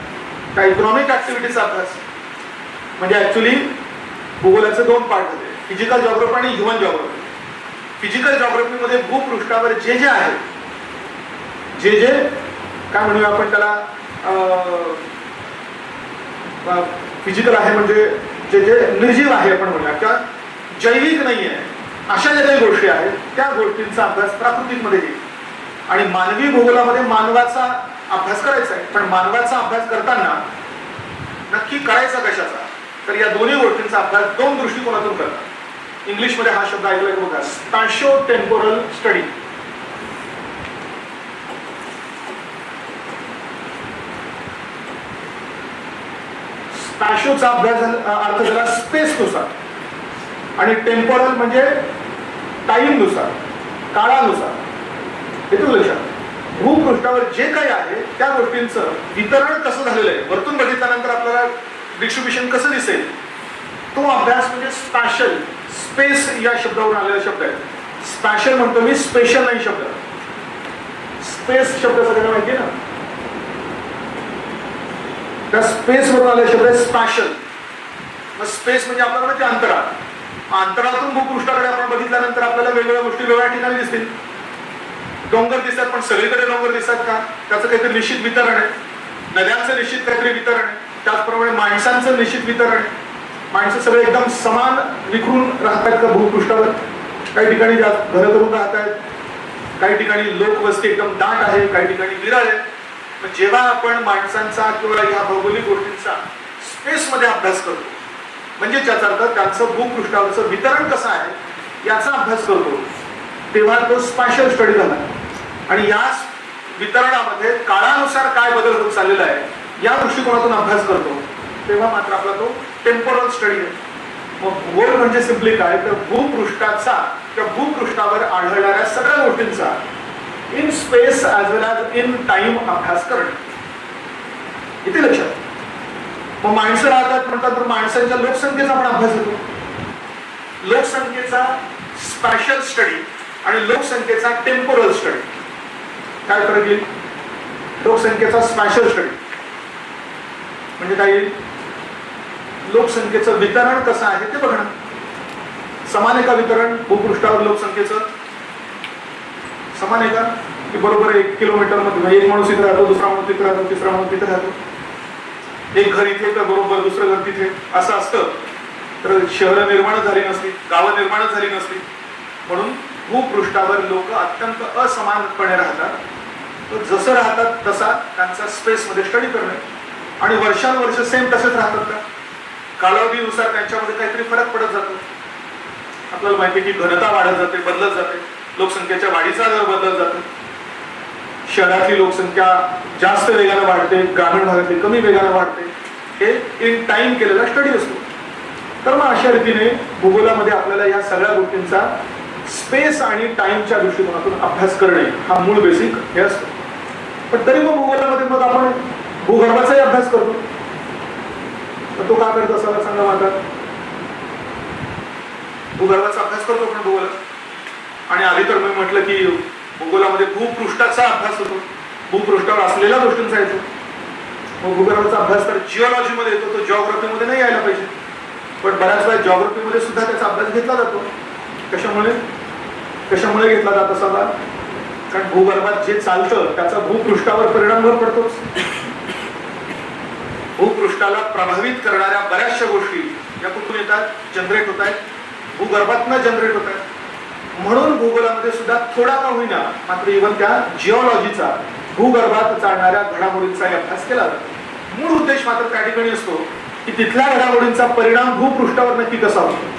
त्या इकॉनॉमिक ऍक्टिव्हिटीजचा अभ्यास. म्हणजे ऍक्च्युली भूगोलाचे 2 पार्ट होते, फिजिकल जॉग्राफी आणि ह्युमन जॉग्राफी. फिजिकल जॉग्राफीमध्ये भूपृष्ठावर जे जे आहे, जे जे काय म्हणूया आपण त्याला फिजिकल आहे म्हणजे जे जे निर्जीव आहे आपण म्हणूया किंवा जैविक नाही आहे अशा ज्या काही गोष्टी आहेत त्या गोष्टींचा अभ्यास प्राकृतिकमध्ये येईल. आणि मानवी भूगोलामध्ये मानवाचा अभ्यास करायचा आहे. पण मानवाचा अभ्यास करताना नक्की करायचा कशाचा, तर या दोन्ही गोष्टींचा अभ्यास दोन दृष्टिकोनातून करतात. इंग्लिशमध्ये हा शब्द ऐकलाय बघा, स्पॅशो टेम्पोरल स्टडी. स्पॅशोचा अभ्यास अर्थ झाला स्पेसनुसार आणि टेम्पोरल म्हणजे टाइम नुसार, काळानुसार. येतो लक्षात. भूपृष्ठावर जे काही आहे त्या गोष्टींचं वितरण कसं झालेलं आहे, वरतून बघितल्यानंतर आपल्याला डिस्ट्रीब्युशन कसं दिसेल, तो अभ्यास म्हणजे स्पॅशल. स्पेस या शब्दावरून आलेला शब्द आहे. स्पॅशल म्हणतो मी, स्पेशल नाही शब्द. स्पेस शब्द सगळ्यांना माहिती आहे ना, त्या स्पेस वरून आलेला शब्द आहे स्पॅशल. मग स्पेस म्हणजे आपल्याला म्हणजे अंतराळ. अंतराळातून भूपृष्ठाकडे आपण बघितल्यानंतर आपल्याला वेगवेगळ्या गोष्टी वेगळ्या ठिकाणी दिसतील. डोंगर दिसतात, पण सगळीकडे डोंगर दिसतात का, त्याचं काहीतरी निश्चित वितरण आहे. नद्यांचं निश्चित काहीतरी वितरण आहे. त्याचप्रमाणे माणसांचं निश्चित वितरण आहे. माणसं सगळे एकदम समान विखरून राहतात का भूपृष्ठावर. काही ठिकाणी जास्त घरं करून राहत आहेत, काही ठिकाणी लोकवस्ती एकदम दाट आहे, काही ठिकाणी विरळ आहे. जेव्हा आपण माणसांचा किंवा या भौगोलिक गोष्टींचा स्पेसमध्ये अभ्यास करतो, म्हणजे त्याचा अर्थ त्यांचं भूपृष्ठावरचं वितरण कसं आहे याचा अभ्यास करतो, तेव्हा तो स्पॅशल स्टडी झाला. आणि या वितरणामध्ये काळानुसार काय बदल होत चाललेला आहे या दृष्टिकोनातून अभ्यास करतो, तेव्हा मात्र आपला तो टेम्पोरल स्टडी आहे. मग भूगोल म्हणजे सिम्पली काय, तर भूपृष्ठाचा किंवा भूपृष्ठावर आढळणाऱ्या सगळ्या गोष्टींचा in space as well as in time अभ्यास करणे. इथे लक्षात. मग माणसं राहतात म्हणतात, तर माणसांच्या लोकसंख्येचा आपण अभ्यास होतो. लोकसंख्येचा स्पॅशल स्टडी आणि लोकसंख्येचा टेम्पोरल स्टडी. काय फरक येईल? लोकसंख्येचा स्पॅशल स्टडी म्हणजे काय येईल, लोकसंख्येचं वितरण कसं आहे ते बघणं. समान आहे का वितरण भूपृष्ठावर लोकसंख्येचं? समान आहे का, की बरोबर 1 किलोमीटर मध्ये एक माणूस इथे राहतो, दुसरा माणूस तिथे राहतो, तिसरा माणूस तिथे राहतो, एक घर इथे तर बरोबर दुसरं घर तिथे, असं असतं तर शहरं निर्माणच झाली नसती, गावं निर्माणच झाली नसती. म्हणून भूपृष्ठावर लोक अत्यंत असमानपणे राहतात. तर जसं राहतात तसा त्यांचा स्पेसमध्ये स्टडी करणे. आणि वर्षानुवर्ष सेम तसेच राहतात का, कालावधीनुसार त्यांच्यामध्ये काहीतरी फरक पडत जातो. आपल्याला माहिती आहे की घनता वाढत जाते, बदलत जाते, लोकसंख्येच्या वाढीचा दर बदलत जातो. शहरातली लोकसंख्या जास्त वेगाने वाढते, ग्रामीण भागातली कमी वेगाने वाढते. हे इन टाइम केलेला स्टडी असतो. तर मग अशा रीतीने भूगोलामध्ये आपल्याला या सगळ्या गोष्टींचा स्पेस आणि टाइमच्या दृष्टिकोनातून अभ्यास करणे हा मूळ बेसिक हे असतो. पण तरी मग भूगोलामध्ये मग आपण भूगर्भाचाही अभ्यास करतो. तर तो का करत असावा सांगा माझा. भूगर्भाचा अभ्यास करतो आपण भूगोलात. आणि आधी तर मी म्हटलं की भूगोलामध्ये भूपृष्ठाचा अभ्यास होतो, भूपृष्ठावर असलेल्या गोष्टींचा येतो. मग भूगर्भाचा अभ्यास तर जिओलॉजीमध्ये येतो, तो जिओग्राफीमध्ये नाही यायला पाहिजे. पण बऱ्याच वेळा जिओग्राफीमध्ये सुद्धा त्याचा अभ्यास घेतला जातो. कशामुळे घेतला जात असावा, कारण भूगर्भात जे चालतं त्याचा भूपृष्ठावर परिणाम पडतोच. भूपृष्ठाला प्रभावित करणाऱ्या बऱ्याचशा गोष्टी या कुठून येतात, जनरेट होत आहेत, भूगर्भातनं जनरेट होत आहेत. म्हणून भूगोलामध्ये सुद्धा थोडा का होईना मात्र इव्हन त्या जिओलॉजीचा, भूगर्भात चालणाऱ्या घडामोडींचाही अभ्यास केला जातो. मूळ उद्देश मात्र त्या ठिकाणी असतो की तिथल्या घडामोडींचा परिणाम भूपृष्ठावर नक्की कसा होतो.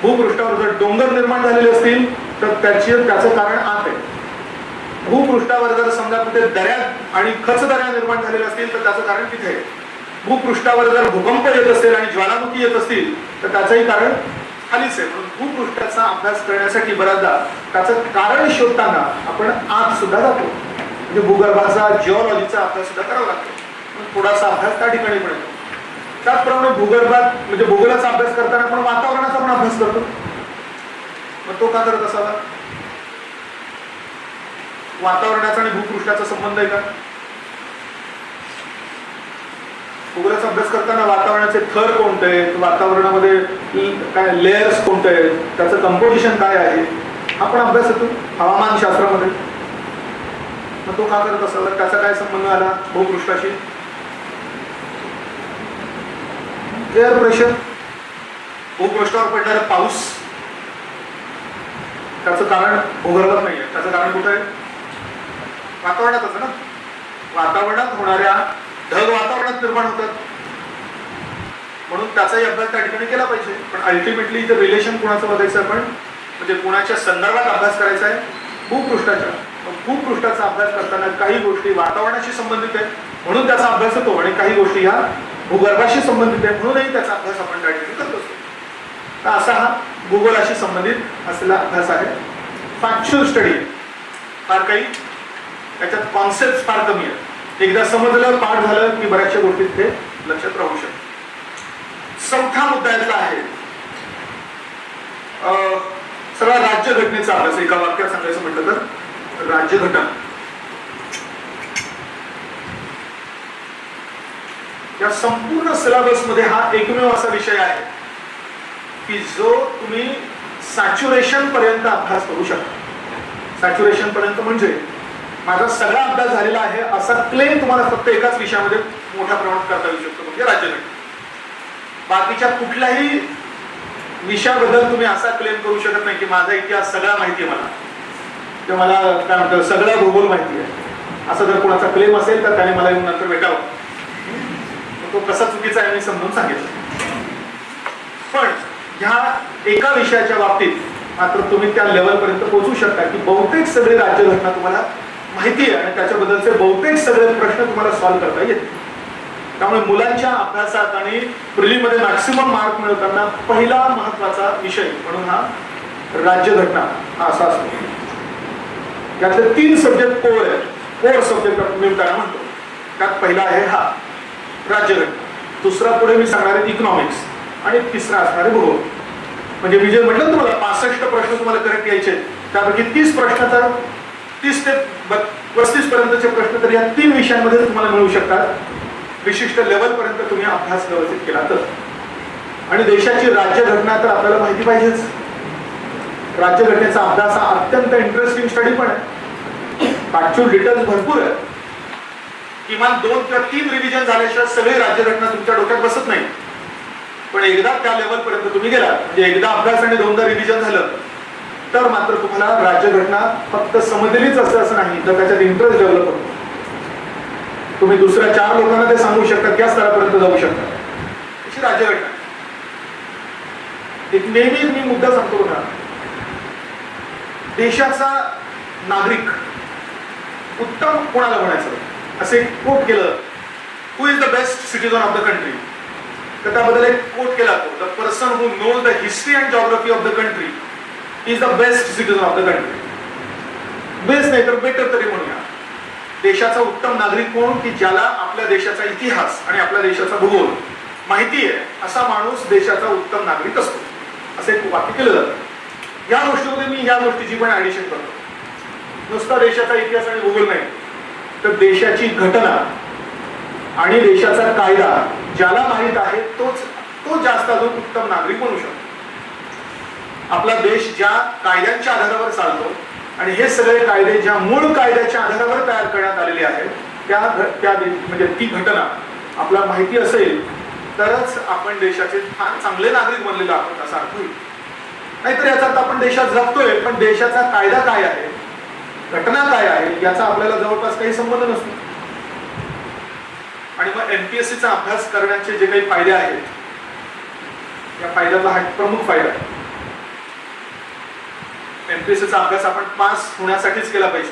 भूपृष्ठावर जर डोंगर निर्माण झालेले असतील तर त्याचं कारण आत आहे. भूपृष्ठावर जर समजा कुठे दऱ्या आणि खचदऱ्या निर्माण झालेल्या असतील तर त्याचं कारण तिथे आहे. भूपृष्ठावर जर भूकंप येत असेल आणि ज्वालामुखी येत असतील तर त्याचंही कारण खालीच आहे. म्हणून भूपृष्ठाचा अभ्यास करण्यासाठी बऱ्याचदा त्याचं कारण शोधताना आपण आत सुद्धा जातो. म्हणजे भूगर्भाचा जिओलॉजीचा अभ्यास सुद्धा करावा लागतो. थोडासा अभ्यास त्या ठिकाणी पण येतो. त्याचप्रमाणे भूगर्भात म्हणजे भूगोलाचा अभ्यास करताना आपण वातावरणाचा पण अभ्यास करतो. मग तो का करत असावा. वातावरणाचा आणि भूपृष्ठाचा संबंध आहे का. भूगोलाचा अभ्यास करताना वातावरणाचे थर कोणते आहेत, वातावरणामध्ये काय लेयर्स कोणते आहेत, त्याचं कंपोजिशन काय आहे, हा पण अभ्यास येतो हवामान शास्त्रामध्ये. मग तो का करत असावा, त्याचा काय संबंध आला भूपृष्ठाशी. एअर प्रेशर, भूपृष्ठावर पडणारा पाऊस, त्याचं कारण भूगर्भात नाहीये, त्याचं कारण कुठं आहे? वातावरणातच ना. वातावरणात होणाऱ्या ढग वातावरणात निर्माण होतात, म्हणून त्याचाही अभ्यास त्या ठिकाणी केला पाहिजे. पण अल्टिमेटली इथे रिलेशन कोणाचं बघायचं आपण, म्हणजे कोणाच्या संदर्भात अभ्यास करायचा आहे? भूपृष्ठाच्या. भूपृष्ठाचा अभ्यास करताना काही गोष्टी वातावरणाशी संबंधित आहेत म्हणून त्याचा अभ्यास होतो, आणि काही गोष्टी ह्या भूगर्भाशी संबंधित आहे म्हणूनही त्याचा अभ्यास आपण त्या ठिकाणी करत असतो. तर असा हा भूगोलाशी संबंधित असलेला अभ्यास आहे. फॅक्च्युअल स्टडी फार काही त्याच्यात कॉन्सेप्ट फार कमी आहेत. एकदा समजलं, पाठ झालं की बऱ्याचशा गोष्टी ते लक्षात राहू शकतात. चौथा मुद्दा यातला आहे सगळा राज्यघटनेचा अभ्यास. एका वाक्यात सांगायचं म्हटलं तर राज्यघटना. या संपूर्ण सिलेबस मध्ये हा एकमेव असा विषय आहे की जो तुम्ही सॅच्युरेशन पर्यंत अभ्यास करू शकता. सॅच्युरेशन पर्यंत म्हणजे माझा सगळा अभ्यास झालेला आहे असा क्लेम तुम्हाला फक्त एकाच विषयामध्ये मोठ्या प्रमाणात करता येऊ शकतो, म्हणजे राज्यघटना. बाकीच्या कुठल्याही विषयाबद्दल तुम्ही असा क्लेम करू शकत नाही की माझा इतिहास सगळा माहिती आहे मला, किंवा मला काय म्हणतात सगळा भूगोल माहिती आहे. असं जर कोणाचा क्लेम असेल तर त्याने मला येऊन नंतर भेटावं. तो कसा चुकीचा आहे मी समजून सांगितलं. पण ह्या एका विषयाच्या बाबतीत मात्र तुम्ही त्या लेवल पर्यंत पोहोचू शकता की बहुतेक सगळे राज्यघटना तुम्हाला माहिती आहे आणि त्याच्याबद्दलचे बहुतेक सगळे प्रश्न तुम्हाला सॉल्व्ह करता येतील. त्यामुळे मुलांच्या अभ्यासात आणि प्रिलिमध्ये मॅक्सिमम मार्क मिळवताना पहिला महत्वाचा विषय म्हणून हा राज्यघटना हा असा असतो. यातले 3 सब्जेक्ट कोर आहेत. कोर सब्जेक्ट मी त्याला म्हणतो. त्यात पहिला आहे हा राज्यघटना, दुसरा पुढे मी सांगणार आहे इकॉनॉमिक्स, आणि तिसरा असणार आहे भूगोल. म्हणजे मी जे म्हटलं तुम्हाला 65 प्रश्न तुम्हाला करेक्ट यायचे, त्यापैकी 30 प्रश्न तर 30 ते 35 पर्यंतचे प्रश्न तर या 3 विषयांमध्ये तुम्हाला मिळू शकतात, विशिष्ट लेवल पर्यंत तुम्ही अभ्यास व्यवस्थित केला तर. आणि देशाची राज्यघटना तर आपल्याला माहिती पाहिजेच. राज्यघटनेचा अभ्यास हा अत्यंत इंटरेस्टिंग स्टडी पण आहे. फॅक्च्युअल डिटेल्स भरपूर आहे. किमान 2 किंवा 3 रिव्हिजन झाल्याशिवाय सगळी राज्यघटना तुमच्या डोक्यात बसत नाही. पण एकदा त्या लेवल पर्यंत तुम्ही गेला, म्हणजे एकदा अभ्यास आणि 2दा रिव्हिजन झालं तर मात्र तुम्हाला राज्यघटना फक्त समजलीच असं नाही, तर त्याच्यात इंटरेस्ट डेव्हलप होतो. तुम्ही दुसऱ्या 4 लोकांना ते सांगू शकता, त्या स्तरापर्यंत जाऊ शकता. अशी राज्यघटना. एक नेहमी मी मुद्दा सांगतो बघा, देशाचा नागरिक उत्तम कोणाला म्हणायचं असे कोट केलं, who is the best citizen of the country, तर त्याबद्दल एक कोट केला तो, the person who knows the history and geography of the country is the best citizen of the country. Best नाही तर बेटर तरी म्हणूया. देशाचा उत्तम नागरिक कोण? की ज्याला आपल्या देशाचा इतिहास आणि आपल्या देशाचा भूगोल माहिती आहे असा माणूस देशाचा उत्तम नागरिक असतो, असे एक वाक्य केलं जातं. या गोष्टीमध्ये मी या गोष्टीची पण ऍडिशन करतो. नुसता देशाचा इतिहास आणि भूगोल नाही, तर देशाची घटना आणि देशाचा कायदा ज्याला माहित आहे तो जास्त अजून उत्तम नागरिक बनू शकतो. आपला देश ज्या कायद्यांच्या आधारावर चालतो आणि हे सगळे कायदे ज्या मूळ कायद्याच्या आधारावर तयार करण्यात आलेले आहेत त्या म्हणजे ती घटना आपल्याला माहिती असेल तरच आपण देशाचे फार चांगले नागरिक बनलेलो आहोत असा अर्थ होईल. नाहीतर याचा अर्थ आपण देशात जगतोय पण देशाचा कायदा काय आहे, घटना काय आहे याचा आपल्याला जवळपास काही संबंध नसतो. आणि मग एमपीएससीचा अभ्यास करण्याचे जे काही फायदे आहेत, या फायद्याचा हा प्रमुख फायदा आहे. एमपीएससीचा अभ्यास आपण पास होण्यासाठीच केला पाहिजे,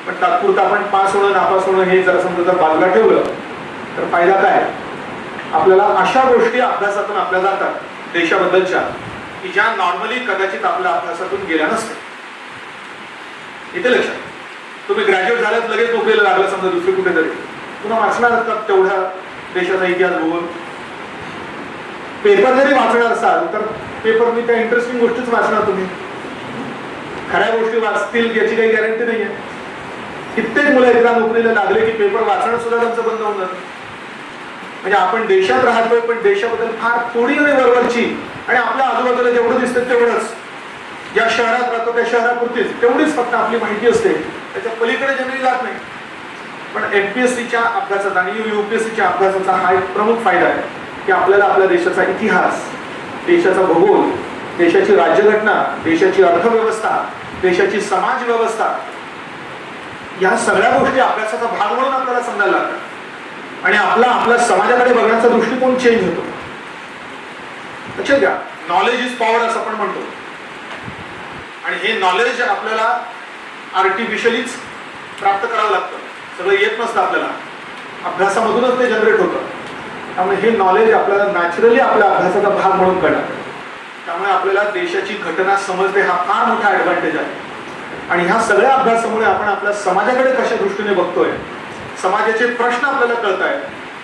पण तात्पुरता आपण पास होणं नापास होणं हे जर समजा जर बाजूला ठेवलं तर फायदा काय? आपल्याला अशा गोष्टी अभ्यासातून आपल्या जातात देशाबद्दलच्या की ज्या नॉर्मली कदाचित आपल्या अभ्यासातून गेल्या नसतात. इथे लक्षात, तुम्ही ग्रॅज्युएट झाल्यात लगेच नोकरीला लागला समजा दुसरी कुठेतरी, पुन्हा वाचणार असतात तेवढ्या देशाचा इतिहास भूगोल. पेपर जरी वाचणार असाल तर पेपर मी त्या इंटरेस्टिंग गोष्टीच वाचणार. तुम्ही खऱ्या गोष्टी वाचतील याची काही गॅरंटी नाहीये. कित्येक मुलं एकदा नोकरीला लागले की पेपर वाचणं सुद्धा त्यांचं बंद होऊन जातं. म्हणजे आपण देशात राहतोय पण देशाबद्दल फार थोडी आणि वरवरची आणि आपल्या आजूबाजूला जेवढं दिसतं तेवढंच, ज्या शहरात राहतो त्या शहरापुरतीच तेवढीच फक्त आपली माहिती असते, त्याच्या पलीकडे जनरली जात नाही. पण एमपीएससीच्या अभ्यासाचा आणि यूपीएससीच्या अभ्यासाचा हा एक प्रमुख फायदा आहे की आपल्याला आपल्या देशाचा इतिहास, देशाचा भूगोल, देशाची राज्यघटना, देशाची अर्थव्यवस्था, देशाची समाज व्यवस्था, या सगळ्या गोष्टी अभ्यासाचा भाग म्हणून आपल्याला समजायला लागतात आणि आपला समाजाकडे बघण्याचा दृष्टिकोन चेंज होतो. लक्षात घ्या, नॉलेज इज पॉवर असं आपण म्हणतो आणि हे नॉलेज आपल्याला आर्टिफिशियलीच प्राप्त करावं लागतं. सगळं येत नसतं आपल्याला, अभ्यासामधूनच ते जनरेट होतं. त्यामुळे हे नॉलेज आपल्याला नॅचरली आपल्या अभ्यासाचा भाग म्हणून कळणार. त्यामुळे आपल्याला देशाची घटना समजते, हा फार मोठा ऍडव्हान्टेज आहे. आणि ह्या सगळ्या अभ्यासामुळे आपण आपल्या समाजाकडे कशा दृष्टीने बघतोय, समाजाचे प्रश्न आपल्याला कळत आहेत,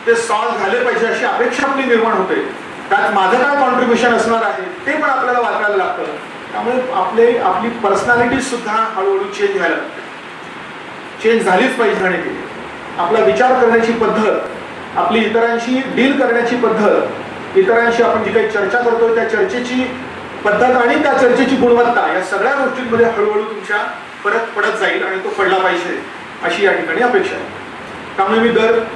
ते सॉल्व्ह झाले पाहिजे अशी अपेक्षा आपली निर्माण होते. त्यात माझं काय कॉन्ट्रीब्युशन असणार आहे ते पण आपल्याला वाचायला लागतं. त्यामुळे आपली पर्सनॅलिटी सुद्धा हळूहळू चेंज व्हायला लागते. चेंज झालीच पाहिजे. आणि ती आपला विचार करण्याची पद्धत, आपली इतरांशी डील करण्याची पद्धत, इतरांशी आपण जी काही चर्चा करतोय त्या चर्चेची पद्धत आणि त्या चर्चेची गुणवत्ता, या सगळ्या गोष्टींमध्ये हळूहळू तुमच्या फरक पडत जाईल आणि तो पडला पाहिजे अशी या ठिकाणी अपेक्षा आहे. त्यामुळे मी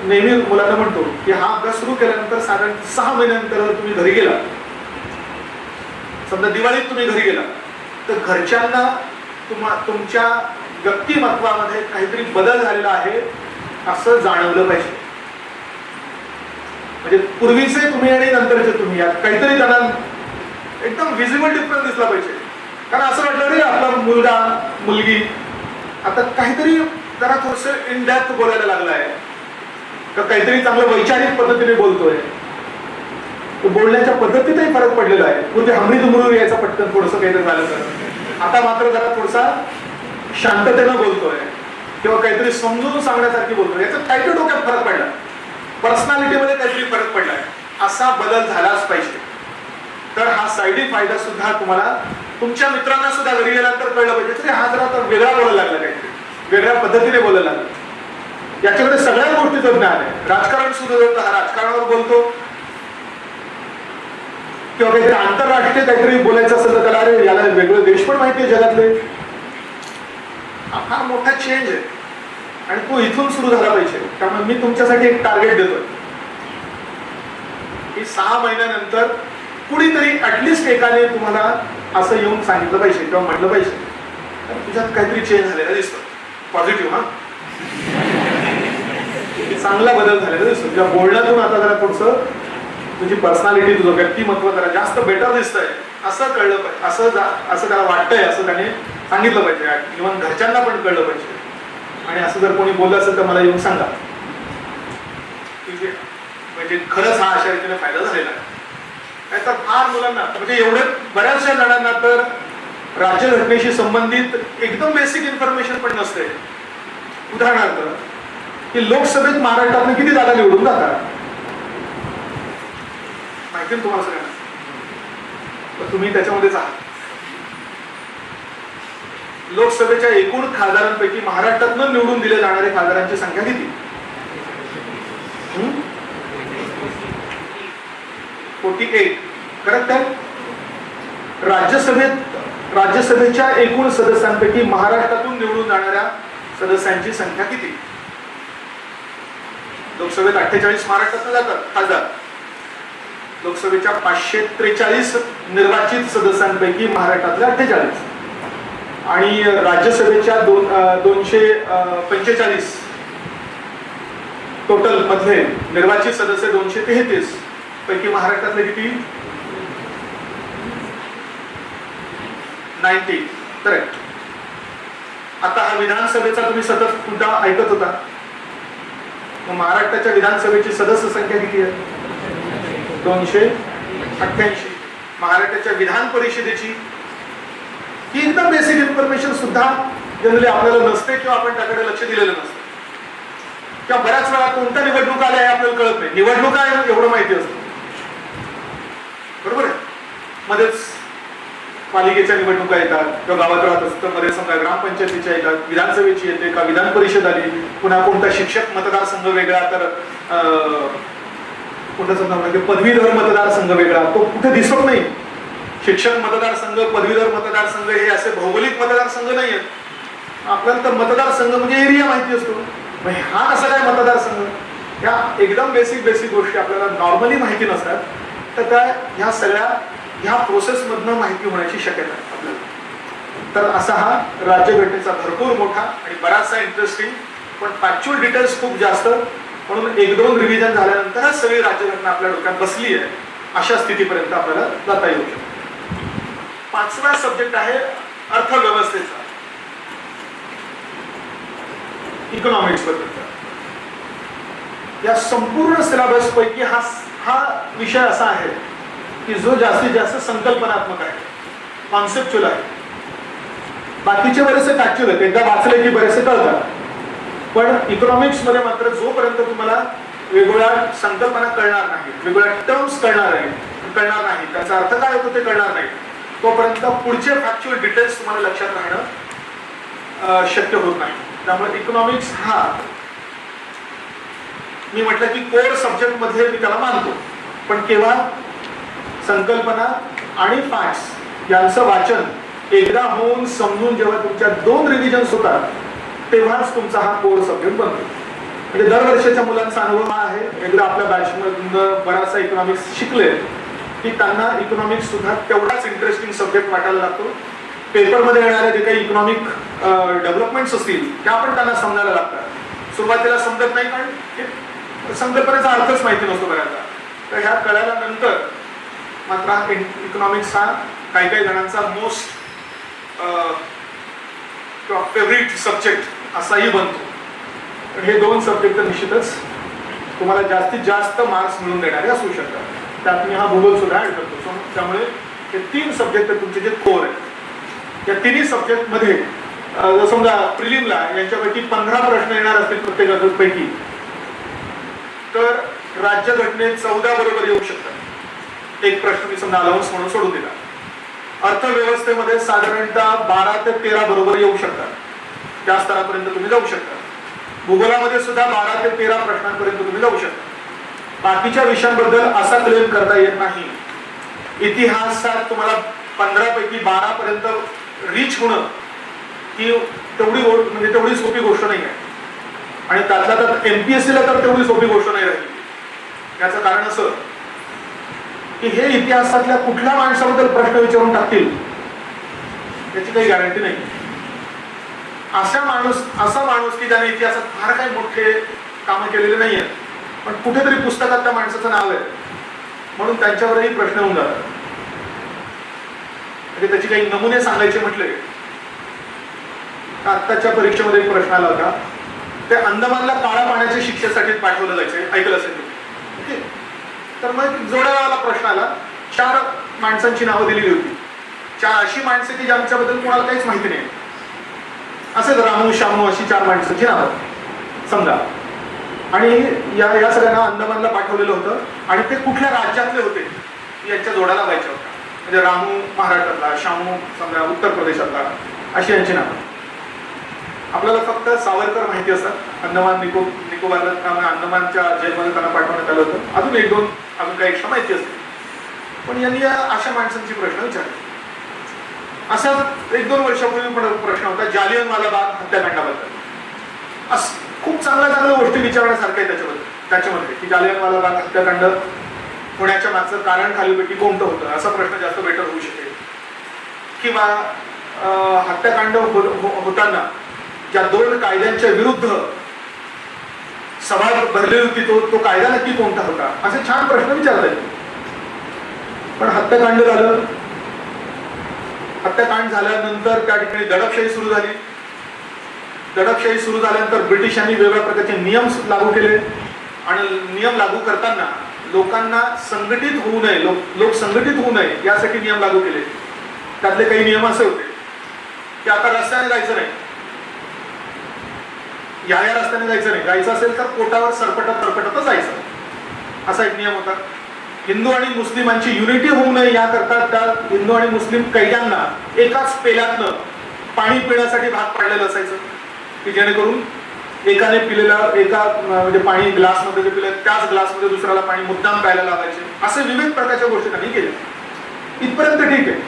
नेहमी मुलांना म्हणतो की हा अभ्यास सुरू केल्यानंतर साधारण 6 महिन्यानंतर तुम्ही घरी गेला, समजा दिवाळीत तुम्ही घरी गेला, तर घरच्यांना तुमच्या व्यक्तिमत्वामध्ये काहीतरी बदल झालेला आहे असं जाणवलं पाहिजे. म्हणजे पूर्वीचे तुम्ही आणि नंतरचे तुम्ही यात काहीतरी त्यांना एकदम विजिबल डिफरन्स दिसला पाहिजे. कारण असं वाटलं रे आपला मुलगा मुलगी आता काहीतरी जरा थोडस इन डेप्थ बोलायला लागला आहे, का काहीतरी चांगलं वैचारिक पद्धतीने बोलतोय, बोलण्याच्या पद्धतीतही फरक पडलेला आहे. पूर्वी हमरी दुमरून यायचा पटकन थोडस काहीतरी झालं तर, आता मात्र जरा थोडासा शांततेनं बोलतोय किंवा काहीतरी समजून सांगण्यासारखी बोलतोय. याचा काहीतरी डोक्यात फरक पडला, पर्सनॅलिटीमध्ये काहीतरी फरक पडलाय. असा बदल झालाच पाहिजे. तर हा साईडी फायदा सुद्धा तुम्हाला तुमच्या मित्रांना सुद्धा घरी गेल्यानंतर कळलं पाहिजे. तरी हा जरा तर वेगळा बोलायला लागला, काहीतरी वेगळ्या पद्धतीने बोलायला लागला. याच्याकडे सगळ्या गोष्टीचं ज्ञान आहे. राजकारण सुद्धा होतं, हा राजकारणावर बोलतो किंवा काहीतरी आंतरराष्ट्रीय काहीतरी बोलायचं असेल तर त्याला अरे याला वेगळे देश पण माहिती आहे जगातले. हा फार मोठा चेंज आहे आणि तो इथून सुरू झाला पाहिजे. त्यामुळे मी तुमच्यासाठी एक टार्गेट देतोय की 6 महिन्यानंतर कुणीतरी ऍटलिस्ट एकाने तुम्हाला असं येऊन सांगितलं पाहिजे किंवा म्हटलं पाहिजे तुझ्यात काहीतरी चेंज झालेला दिसतो, पॉझिटिव्ह, हा चांगला बदल झालेला दिसतो. तुझ्या बोलण्यातून आता जरा थोडस तुझी पर्सनॅलिटी, तुझं व्यक्तिमत्व जरा जास्त बेटर दिसतंय असं कळलं पाहिजे. असं त्याला वाटतंय असं त्याने सांगितलं पाहिजे. इव्हन घरच्यांना पण कळलं पाहिजे. आणि असं जर कोणी बोललं असेल तर मला येऊन सांगा. म्हणजे खरंच हा अशा रीतीने फायदा झालेला आहे. नाहीतर फार मुलांना म्हणजे एवढे बऱ्याचशा जणांना तर राज्यघटनेशी संबंधित एकदम बेसिक इन्फॉर्मेशन पण नसते. उदाहरणार्थ की लोकसभेत महाराष्ट्रातून किती जागा निवडून जातात माहिती ना तुम्हाला सगळ्यांना, तर तुम्ही त्याच्यामध्येच आहात. लोकसभेच्या एकूण खासदारांपैकी महाराष्ट्रातून निवडून दिले जाणारे खासदारांची संख्या किती? 48. करेक्ट आहे. राज्यसभेच्या एकूण सदस्यांपैकी महाराष्ट्रातून निवडून जाणाऱ्या सदस्यांची संख्या किती? लोकसभेत 48 महाराष्ट्रातून जातात खासदार. लोकसभेच्या 543 निर्वाचित सदस्यांपैकी महाराष्ट्रातले 48 आणि राज्यसभेच्या 245 टोटल मधले निर्वाचित सदस्य 233 पैकी महाराष्ट्रातले किती? 90. करेक्ट. आता हा विधानसभेचा तुम्ही सतत मुद्दा ऐकत होता. महाराष्ट्राच्या विधानसभेची सदस्य संख्या किती आहे? 288. महाराष्ट्राच्या विधान परिषदेची ही एकदम बेसिक इन्फॉर्मेशन सुद्धा जनरली आपल्याला नसते किंवा आपण त्याकडे लक्ष दिलेलं नसतं. किंवा बऱ्याच वेळा कोणत्या निवडणुका आल्या हे आपल्याला कळत नाही. निवडणुका एवढं माहिती असतं, बरोबर आहे. मध्येच पालिकेच्या निवडणुका येतात किंवा गावात राहत असतं, मध्ये समजा ग्रामपंचायतीच्या येतात, विधानसभेची येते का विधान परिषद आली, पुन्हा कोणता शिक्षक मतदारसंघ वेगळा, तर कोणता समजा म्हणजे पदवीधर मतदारसंघ वेगळा, तो कुठे दिसत नाही. शिक्षक मतदारसंघ, पदवीधर मतदारसंघ हे असे भौगोलिक मतदारसंघ नाही आहेत. आपल्याला तर मतदारसंघ म्हणजे एरिया माहिती असतो. हा कसा काय मतदारसंघ? ह्या एकदम बेसिक गोष्टी आपल्याला नॉर्मली माहिती नसतात, तर त्या ह्या सगळ्या ह्या प्रोसेसमधनं माहिती होण्याची शक्यता आहे आपल्याला. तर असा हा राज्यघटनेचा भरपूर मोठा आणि बराचसा इंटरेस्टिंग पण फॅक्च्युअल डिटेल्स खूप जास्त, म्हणून 1-2 रिव्हिजन झाल्यानंतरच सगळी राज्यघटना आपल्या डोक्यात बसली आहे अशा स्थितीपर्यंत आपल्याला जाता येऊ शकतो. 5वा सब्जेक्ट आहे अर्थव्यवस्थेचा, इकॉनॉमिक्स बद्दलचा. या संपूर्ण सिलेबस पैकी हा विषय असा आहे की जो जास्तीत जास्त संकल्पनात्मक आहे, कॉन्सेप्च्युअल आहे. बाकीचे बरेचसे फॅक्च्युअल आहेत, एकदा वाचले की बरेचसे कळतात. पण इकॉनॉमिक्स मध्ये मात्र जोपर्यंत तुम्हाला वेगवेगळ्या संकल्पना कळणार नाही, वेगवेगळ्या टर्म्स कळणार नाही, त्याचा अर्थ काय होतो ते कळणार नाही, तोपर्यंत पुढचे फॅक्च्युअल डिटेल्स तुम्हाला लक्षात राहणं शक्य होत नाही. त्यामुळे इकॉनॉमिक्स हा मी म्हटलं की कोर सब्जेक्ट मध्ये मी त्याला मानतो, पण केव्हा संकल्पना आणि फॅक्ट्स यांचं वाचन एकदा होऊन समजून जेव्हा तुमच्या 2 रिव्हिजन्स होतात तेव्हाच तुमचा हा कोर सब्जेक्ट बनतो. म्हणजे दरवर्षीच्या मुलांचा अनुभव हा आहे, एकदा आपल्या बॅचमधून बराचसा इकॉनॉमिक्स शिकले की त्यांना इकॉनॉमिक्स सुद्धा तेवढाच इंटरेस्टिंग सब्जेक्ट वाटायला लागतो. पेपरमध्ये येणारे जे काही इकॉनॉमिक डेव्हलपमेंट्स असतील त्या पण त्यांना समजायला लागतात. सुरुवातीला समजत नाही, कारण संकल्पनेचा अर्थच माहिती नसतो बऱ्याचदा. तर ह्या कळल्यानंतर मात्र हा इकॉनॉमिक्स हा काही जणांचा मोस्ट किंवा फेवरेट सब्जेक्ट असाही बनतो. पण हे 2 सब्जेक्ट निश्चितच तुम्हाला जास्तीत जास्त मार्क्स मिळवून देणारे असू शकतात. त्यात मी हा भूगोल सुद्धा ऍड करतो. त्यामुळे हे 3 सब्जेक्ट तुमचे जे कोर आहेत, या 3 सब्जेक्ट मध्ये समजा प्रिलिमला यांच्यापैकी 15 प्रश्न येणार असतील प्रत्येकापैकी, तर राज्यघटनेत 14 बरोबर येऊ शकतात. एक प्रश्न मी समजा अलाउन्स म्हणून सोडून दिला. अर्थव्यवस्थेमध्ये साधारणतः 12 ते 13 बरोबर येऊ शकतात, त्या स्तरापर्यंत तुम्ही जाऊ शकता. भूगोलामध्ये सुद्धा 12 ते 13 प्रश्नांपर्यंत तुम्ही जाऊ शकता. बाकीच्या विषयांबद्दल असा क्लेम करता येत नाही. इतिहासात तुम्हाला 15 पैकी 12 पर्यंत रीच होणं ही तेवढी सोपी गोष्ट नाही आहे. आणि त्यातल्या त्यात MPSCला तर तेवढी सोपी गोष्ट नाही राहिली. याचं कारण असं की हे इतिहासातल्या कुठल्या माणसाबद्दल प्रश्न विचारून टाकतील याची काही गॅरंटी नाही. असा माणूस की ज्याने इतिहासात फार काही मोठे कामं केलेले नाही आहेत, पण कुठेतरी पुस्तकात त्या माणसाचं नाव आहे म्हणून त्यांच्यावरही प्रश्न होऊन जातात. म्हणजे त्याची काही नमुने सांगायचे म्हटले, आत्ताच्या परीक्षेमध्ये एक प्रश्न आला होता. ते अंदमानला काळ्या पाण्याच्या शिक्षेसाठी पाठवलं जायचंय, ऐकलं असेल तुम्ही. तर मग जोड्यावाला प्रश्न आला. 4 माणसांची नावं दिलेली होती. 4 अशी माणसं की ज्यांच्याबद्दल कोणाला काहीच माहिती नाही. असेच रामू शामू अशी 4 माणसांची नावं समजा. आणि या सगळ्यांना अंदमानला पाठवलेलं होतं आणि ते कुठल्या राज्यातले होते यांच्या जोड्याला व्हायच्या होत्या. म्हणजे रामू महाराष्ट्रातला, शामू समजा उत्तर प्रदेशातला, अशी यांची नावं. आपल्याला फक्त सावरकर माहिती असतात. निकोबारला अंदमानच्या जेलमध्ये त्यांना पाठवण्यात आलं होतं. अजून 1-2 अजून काही एक्स्ट्रा माहिती असते. पण यांनी अशा माणसांची प्रश्न विचारले. असा 1-2 वर्षापूर्वी पण प्रश्न होता जालियनवाला बाग हत्याकांडाबद्दल. खूप चांगल्या गोष्टी विचारण्यासारख्या आहे त्याच्यामध्ये की जालियनवाला बाग हत्याकांड होण्याच्या मागचं कारण खालीपैकी कोणतं होतं, असा प्रश्न जास्त बेटर होऊ शकेल. किंवा हत्याकांड होताना ज्या 2 कायद्यांच्या विरुद्ध सभा भरलेली होती तो कायदा नक्की कोणता होता, असे छान प्रश्न विचारले. पण हत्याकांड झालं. हत्याकांड झाल्यानंतर त्या ठिकाणी दडपशाही सुरू झाली. दडपशाही सुरू झाल्यानंतर ब्रिटिशांनी वेगवेगळ्या प्रकारचे नियम लागू केले आणि नियम लागू करताना लोकांना संघटित होऊ नये, लोक संघटित होऊ नये यासाठी नियम लागू केले. त्यातले काही नियम असे होते की आता रस्त्याने जायचं नाही, या रस्त्याने जायचं असेल तर पोटावर सरपटत जायचं, असा एक नियम होता. हिंदू आणि मुस्लिमांची युनिटी होऊ नये याकरता त्या हिंदू आणि मुस्लिम कैद्यांना एकाच पेल्यातनं पाणी पिण्यासाठी भाग पाडलेलं असायचं की जेणेकरून एकाने पिलेला म्हणजे पाणी ग्लासमध्ये जे पिलं त्याच ग्लासमध्ये दुसऱ्याला पाणी मुद्दाम प्यायला लावायचे. असे विविध प्रकारच्या गोष्टी त्यांनी केल्या. इथपर्यंत ठीक आहे.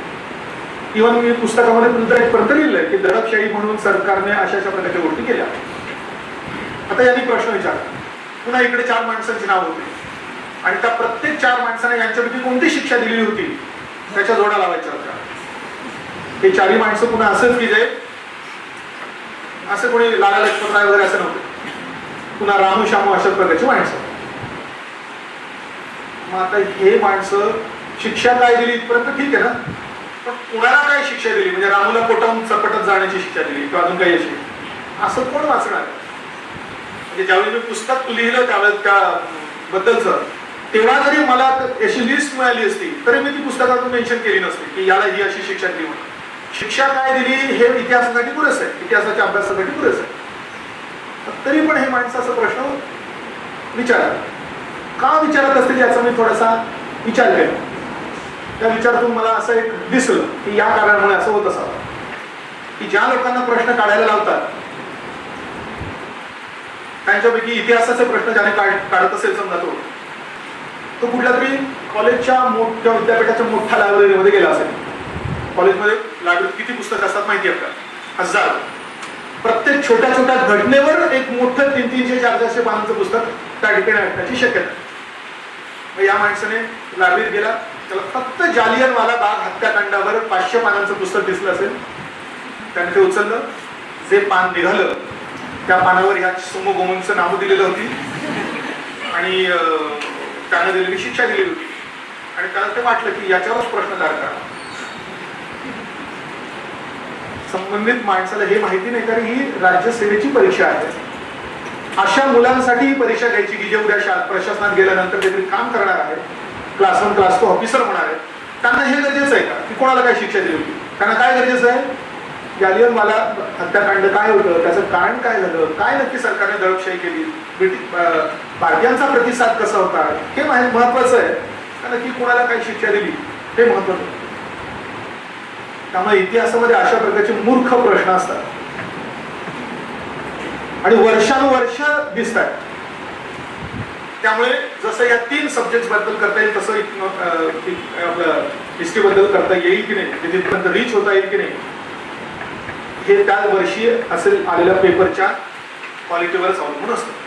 इव्हन मी पुस्तकामध्ये तुमचं इथपर्यंत लिहिलंय की दडपशाही म्हणून सरकारने अशा प्रकारच्या गोष्टी केल्या. आता यांनी प्रश्न विचारला पुन्हा इकडे 4 माणसांची नाव होती आणि त्या प्रत्येक 4 माणसांना यांच्यापैकी कोणती शिक्षा दिलेली होती त्याच्या जोडा लावायच्या होत्या. हे 4ही माणसं पुन्हा असंच की जे असं कोणी लाला लजपत राय वगैरे असं नव्हते, पुन्हा रामू शामू अशा प्रकारची माणसं. मग आता हे माणसं शिक्षा काय दिली इथपर्यंत ठीक आहे ना, पण कुणाला काय शिक्षा दिली, म्हणजे रामूला पोटावून चपटत जाण्याची शिक्षा दिली किंवा अजून काही अशी, असं कोण वाचणार? म्हणजे ज्यावेळी मी पुस्तक लिहिलं त्यावेळेस त्याबद्दलच, तेव्हा जरी मला अशी लिस्ट मिळाली असती तरी मी ती पुस्तकातून मेन्शन केली नसती की याला ही अशी शिक्षा दिली म्हणून. शिक्षा काय दिली हे इतिहासासाठी पुरेस आहे, इतिहासाच्या अभ्यासासाठी पुरेस आहे. तरी पण हे माणसं असा प्रश्न विचारतात. का विचारत असतील याचा मी थोडासा विचार केला. त्या विचारातून मला असं एक दिसलं की या कारणामुळे असं होत असावं की ज्या लोकांना प्रश्न काढायला लावतात त्यांच्यापैकी इतिहासाचे प्रश्न ज्याने काढत असेल समजा तो कुठल्या तरी कॉलेजच्या मोठ्या विद्यापीठाच्या मोठ्या लायब्ररीमध्ये गेला असेल. कॉलेजमध्ये लायब्ररीत किती पुस्तकं असतात माहिती आहे का? 1000. प्रत्येक छोट्या छोट्या घटनेवर एक मोठं 300-400 पानांचं पुस्तक त्या ठिकाणी ऐकण्याची शक्यता. मग या माणसाने लायब्ररीत गेला, त्याला फक्त जालियनवाला बाग हत्याकांडावर 500 पानांचं पुस्तक दिसलं असेल. त्याने ते उचललं, जे पान निघालं त्या पानावर ह्या सोमोगोमनचं नाव दिलेलं होती आणि त्याने दिलेली शिक्षा दिलेली होती आणि त्याला ते वाटलं की याच्यावरच प्रश्न तयार करा. संबंधित माणसाला हे माहिती नाही कारण ही राज्यसेवेची परीक्षा आहे. अशा मुलांसाठी ही परीक्षा घ्यायची की जे उद्या प्रशासनात गेल्यानंतर काहीतरी काम करणार आहे, क्लास 1 क्लास 2 ऑफिसर होणार आहे. त्यांना हे गरजेचं आहे का की कोणाला काय शिक्षा दिली होती? त्यांना काय गरजेचं आहे? जालियनवाला हत्याकांड काय होतं, त्याचं कारण काय झालं, काय नक्की सरकारने दडपशाही केली, भारतीयांचा प्रतिसाद कसा होता, हे महत्वाचं आहे. नक्की कोणाला काय शिक्षा दिली हे महत्वाचं. त्यामुळे इतिहासामध्ये अशा प्रकारचे मूर्ख प्रश्न असतात आणि वर्षानुवर्ष दिसतात. त्यामुळे जसं या 3 सब्जेक्ट बद्दल करता येईल तसं आपलं हिस्ट्री बद्दल करता येईल की नाही, तिथपर्यंत रीच होता येईल की नाही, हे त्याच वर्षी असेल आलेल्या पेपरच्या क्वालिटीवरच अवलंबून असतं.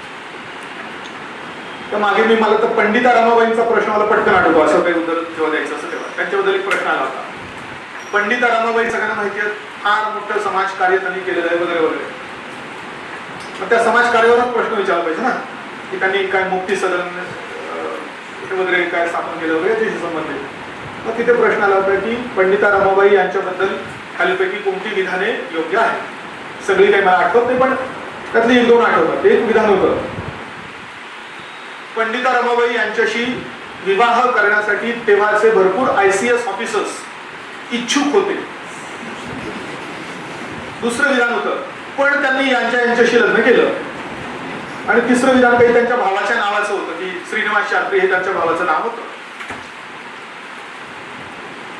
तर मागे मला तर पंडिता रमाबाईंचा प्रश्न मला पटकन आठवतो. असं काही उत्तर जेव्हा द्यायचं असं तेव्हा त्यांच्याबद्दल एक प्रश्न आला होता. पंडिता रमाबाई सगळ्यांना माहिती आहे, फार मोठं समाजकार्य त्यांनी केलेलं आहे वगैरे वगैरे. मग त्या समाजकार्यावरच प्रश्न विचारला पाहिजे ना की त्यांनी काय मुक्ती सदन वगैरे काय स्थापन केलं वगैरे त्याशी संबंधित. मग तिथे प्रश्न आला होता की पंडिता रमाबाई यांच्याबद्दल खालीपैकी कोणती विधाने योग्य आहे. सगळी काही मला आठवत नाही पण त्यातली 1-2 आठवतात. एक विधान होतं, पंडिता रमाबाई यांच्याशी विवाह करण्यासाठी तेव्हाचे भरपूर ICS ऑफिसर्स इच्छुक होते. दुसरं विधान होतं, पण त्यांनी यांच्याशी लग्न केलं. आणि तिसरं विधान काही त्यांच्या भावाच्या नावाचं होतं की श्रीनिवास शास्त्री हे त्यांच्या भावाचं नाव होतं.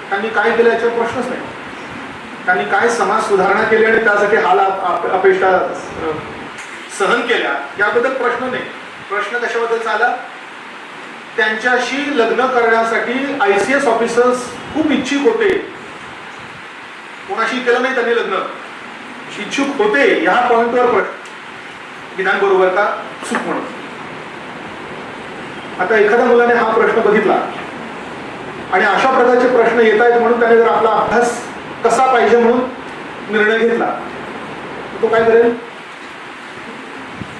त्यांनी काय केलं याच्यावर प्रश्नच नाही. त्यांनी काय समाज सुधारणा केली आणि त्यासाठी हाल अपेक्षा सहन केल्या याबद्दल प्रश्न नाही. प्रश्न कशाबद्दल आला, त्यांच्याशी लग्न करण्यासाठी ICS ऑफिसर्स खूप इच्छुक होते. कोणाशी केलं नाही त्यांनी लग्न, इच्छुक होते ह्या पॉइंटवर प्रश्न. विधान बरोबर का चूक म्हणून. आता एखाद्या मुलाने हा प्रश्न बघितला आणि अशा प्रकारचे प्रश्न येत आहेत म्हणून त्याने जर आपला अभ्यास कसा पाहिजे म्हणून निर्णय घेतला तो काय करेल?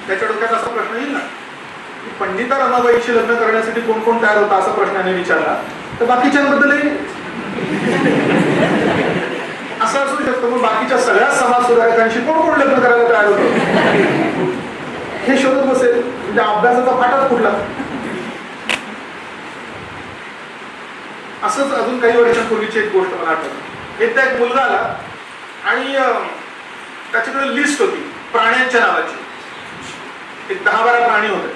त्याच्या डोक्यात असा प्रश्न येईल ना की पंडिता रमाबाईशी लग्न करण्यासाठी कोण कोण तयार होता असा प्रश्नाने विचारला तर बाकीच्यांबद्दलही असं असू शकतं. मग बाकीच्या सगळ्या समाज सुधारकांशी कोण कोण लग्न करायला तयार होतं हे शोधत बसेल. म्हणजे अभ्यासाचा फाटाच कुठला. असंच अजून काही वर्षांपूर्वीची एक गोष्ट मला आठवते. एकदा एक मुलगा आला आणि त्याच्याकडे लिस्ट होती प्राण्यांच्या नावाची. एक 10-12 प्राणी होते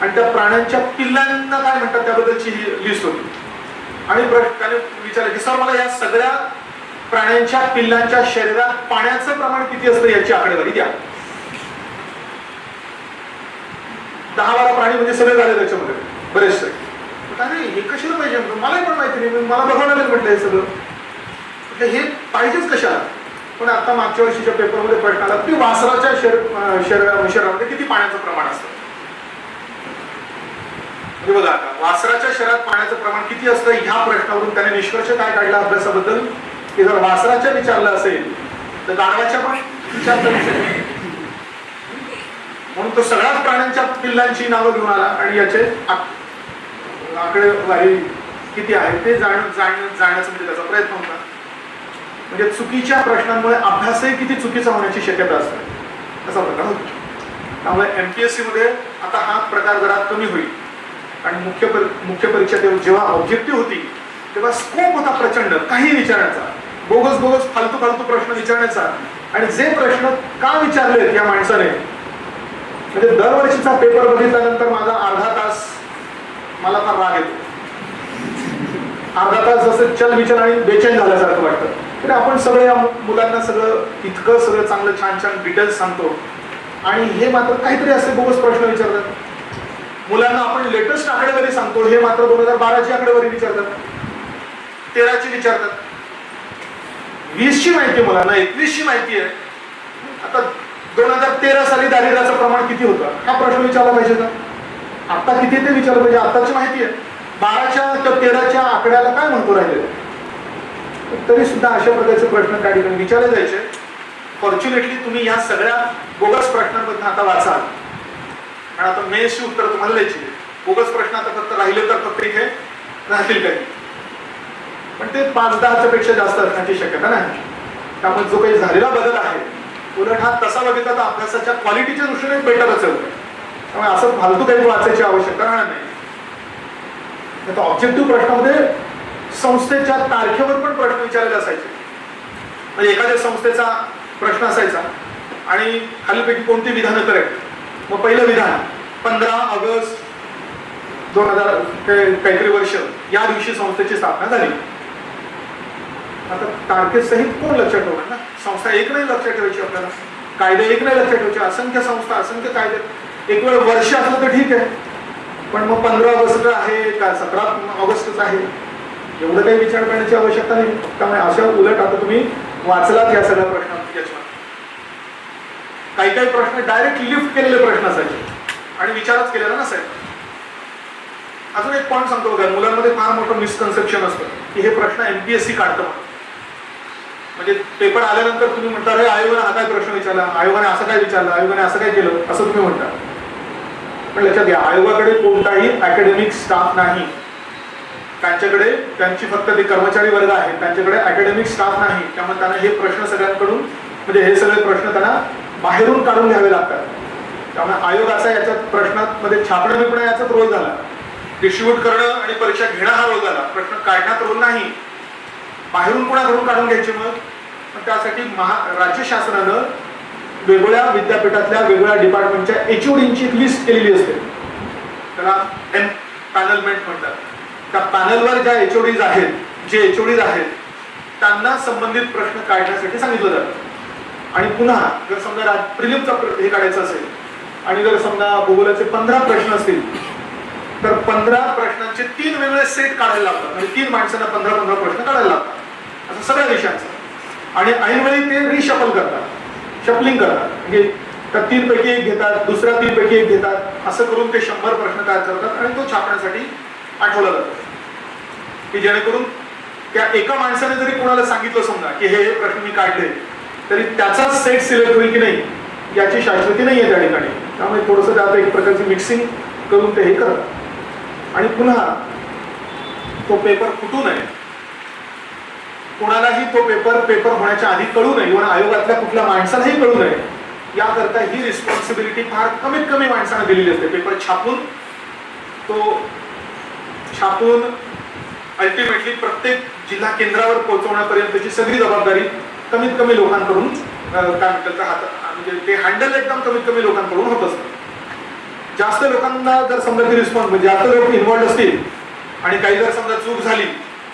आणि त्या प्राण्यांच्या पिल्लांना काय म्हणतात त्याबद्दलची ही लिस्ट होती. आणि त्याने विचारलं की सर मला या सगळ्या प्राण्यांच्या पिल्लांच्या शरीरात पाण्याचं प्रमाण किती असतं याची आकडेवारी द्या. 10-12 प्राणी म्हणजे सगळे झाले त्याच्यामध्ये बरेचसे. हे कशाला पाहिजे मलाही पण माहिती नाही, मला बघायला म्हटलं हे सगळं. हे पाहिजेच कशाला. पण आता मागच्या वर्षीच्या पेपरमध्ये प्रश्न आला की वासराच्या शरीरामध्ये किती पाण्याचं प्रमाण असतं. म्हणजे बघा आता वासराच्या शरीरात पाण्याचं प्रमाण किती असतं ह्या प्रश्नावरून त्याने निष्कर्ष काय काढला अभ्यासाबद्दल की जर वासराच्या विचारलं असेल तर गाढवाच्या पण विचारलं नसेल. म्हणून तो सगळ्याच प्राण्यांच्या पिल्लांची नावं घेऊन आला आणि याचे आकडेवारी किती आहे ते जाण्याचा म्हणजे त्याचा प्रयत्न होता. म्हणजे चुकीच्या प्रश्नांमुळे अभ्यासही किती चुकीचा होण्याची शक्यता असते असा प्रकार होतो. त्यामुळे एमपीएससी मध्ये आता हा प्रकार जरा कमी होईल आणि मुख्य परीक्षा जेव्हा ऑब्जेक्टिव्ह होती तेव्हा स्कोप होता प्रचंड काही विचारण्याचा, बोगस फालतू प्रश्न विचारण्याचा. आणि जे प्रश्न का विचारले या माणसाने म्हणजे दरवर्षीचा पेपर बघितल्यानंतर माझा अर्धा तास मला फार राग येतो. अर्धा तास जसं चल विचार आणि बेचैन झाल्यासारखं वाटतं. तर आपण सगळे या मुलांना सगळं इतकं सगळं चांगलं छान डिटेल्स सांगतो आणि हे मात्र काहीतरी असे बोगस प्रश्न विचारतात. मुलांना आपण लेटेस्ट आकडेवारी सांगतो, हे मात्र 2012ची आकडेवारी विचारतात, 13ची विचारतात. 20ची माहिती मुलांना, 21ची माहिती आहे. आता 2013 साली दारिद्र्याचं प्रमाण किती होतं हा प्रश्न विचारला पाहिजे का? आता किती ते विचारलं पाहिजे. आताची माहिती आहे 12च्या किंवा 13च्या आकड्याला काय म्हणतो राहिले तरी सुद्धा अशा प्रकारचे प्रश्न त्या ठिकाणी विचारले जायचे. फॉर्च्युनेटली तुम्ही या सगळ्या बोगस प्रश्नांमधून आता वाचाल आणि आता मेन्सची उत्तर तुम्हाला द्यायची. बोगस प्रश्न आता फक्त राहिले तर फक्त इथे राहतील काही, पण ते 5-10च्या पेक्षा जास्त असण्याची शक्यता नाही. त्यामुळे जो काही झालेला बदल आहे उलट हा तसा बघितला तर अभ्यासाच्या क्वालिटीच्या दृष्टीने बेटर असेल. त्यामुळे असं फालतू काही वाचायची आवश्यकता राहणार नाही. आता ऑब्जेक्टिव्ह प्रश्नामध्ये संस्थेच्या तारखेवर पण प्रश्न विचारलेले असायचे. म्हणजे एखाद्या संस्थेचा प्रश्न असायचा आणि खालीपैकी कोणती विधानं करेक्ट. मग पहिलं विधान 15 ऑगस्ट 2000 काहीतरी वर्ष या दिवशी संस्थेची स्थापना झाली. आता तारखेसहित कोण लक्षात ठेवणार ना. संस्था एक नाही लक्षात ठेवायची आपल्याला, कायदे एक नाही लक्षात ठेवायचे, असंख्य संस्था असंख्य कायदे. एक वेळ वर्ष असलं तर ठीक आहे, पण मग 15 ऑगस्ट आहे का 17 ऑगस्टच आहे एवढं काही विचार करण्याची आवश्यकता नाही. त्यामुळे अशा उलट आता तुम्ही वाचलात या सगळ्या प्रश्नांची. काही प्रश्न डायरेक्ट लिफ्ट केलेले प्रश्न असायचे आणि विचारच केलेला नसायचा. अजून एक पॉईंट सांगतो बघा, मुलांमध्ये फार मोठं मिसकन्सेप्शन असतं की हे प्रश्न एमपीएससी काढतं. म्हणजे पेपर आल्यानंतर तुम्ही म्हणता रे आयोगाने हा काय प्रश्न विचारला, आयोगाने असं काय विचारलं, आयोगाने असं काय केलं असं तुम्ही म्हणता. पण लक्षात घ्या आयोगाकडे कोणताही अकॅडमिक स्टाफ नाही. त्यांच्याकडे त्यांची फक्त ते कर्मचारी वर्ग आहेत, त्यांच्याकडे अकॅडमिक स्टाफ नाही. त्यामुळे त्यांना हे प्रश्न सगळ्यांकडून म्हणजे हे सगळे प्रश्न त्यांना बाहेरून काढून घ्यावे लागतात. त्यामुळे आयोगाचा याच्यात प्रश्नांमध्ये छापणं बिपणं याचाच रोल झाला, डिस्ट्रीब्यूट करणं आणि परीक्षा घेणं हा रोल झाला. प्रश्न काढण्यात रोल नाही. बाहेरून कोणाकडून काढून घ्यायचे मग त्यासाठी राज्य शासनानं वेगवेगळ्या विद्यापीठातल्या वेगवेगळ्या डिपार्टमेंटच्या एचओडींची एक लिस्ट केलेली असते. त्याला पॅनलमेंट म्हणतात. त्या पॅनलवर ज्या एचओडीज आहेत, जे एचओडीज आहेत त्यांना संबंधित प्रश्न काढण्यासाठी सांगितलं जातं. आणि पुन्हा जर समजा प्रिलिमचा हे काढायचं असेल आणि जर समजा भूगोलाचे 15 प्रश्न असतील तर 15 प्रश्नांचे 3 वेगवेगळे सेट काढायला लागतात. म्हणजे 3 माणसांना 15 प्रश्न काढायला लागतात असं सगळ्या विषयांचं. आणि ऐनवेळी ते रिशफल करतात, शफलिंग करतात. म्हणजे त्या 3 पैकी एक घेतात, दुसऱ्या 3 पैकी एक घेतात, असं करून ते 100 प्रश्न तयार करतात आणि तो छापण्यासाठी पाठवला जातो. की जेणेकरून त्या एका माणसाने जरी कोणाला सांगितलं समजा की हे प्रश्न मी काढले तरी त्याचा सेट सिलेक्ट होईल की नाही याची शाश्वती नाही आहे त्या ठिकाणी. त्यामुळे थोडंसं त्यात एक प्रकारची मिक्सिंग करून ते हे करतात. आणि पुन्हा तो पेपर फुटू नये, कोणालाही तो पेपर होण्याच्या आधी कळू नये, इव्हन आयोगातल्या कुठल्या माणसालाही कळू नये याकरता ही रिस्पॉन्सिबिलिटी फार कमीत कमी माणसांना दिलेली असते. पेपर छापून अल्टिमेटली प्रत्येक जिल्हा केंद्रावर पोहोचवण्यापर्यंतची सगळी जबाबदारी कमीत कमी लोकांकडून काय म्हणतात म्हणजे ते हँडल एकदम कमीत कमी लोकांकडून होत असतं. जास्त लोकांना जर समजा ती रिस्पॉन्स म्हणजे जास्त लोक इन्व्हॉल्ड असतील आणि काही जर समजा चूक झाली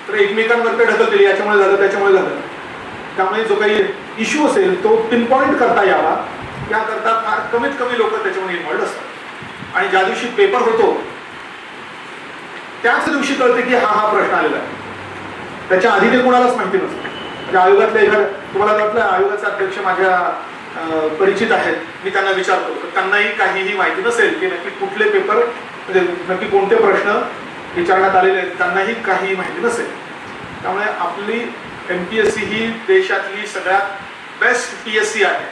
तर एकमेकांवर ते ढकलतील, याच्यामुळे झालं त्याच्यामुळे झालं. त्यामुळे जो काही इश्यू असेल तो पिनपॉइंट करता यावा याकरता फार कमीत कमी लोक त्याच्यामध्ये इन्व्हॉल्ड असतात. आणि ज्या दिवशी पेपर होतो त्याच दिवशी कळते की हा प्रश्न आलेला आहे. त्याच्या आधी ते कोणालाच माहिती नसतं. म्हणजे आयोगातल्या एखाद्या तुम्हाला वाटलं आयोगाचे अध्यक्ष माझ्या परिचित आहेत, मी त्यांना विचारतो तर त्यांनाही काहीही माहिती नसेल की नक्की कुठले पेपर म्हणजे नक्की कोणते प्रश्न विचारण्यात आलेले आहेत त्यांनाही काही माहिती नसेल. त्यामुळे आपली MPSC ही देशातली सगळ्यात बेस्ट PSC आहे.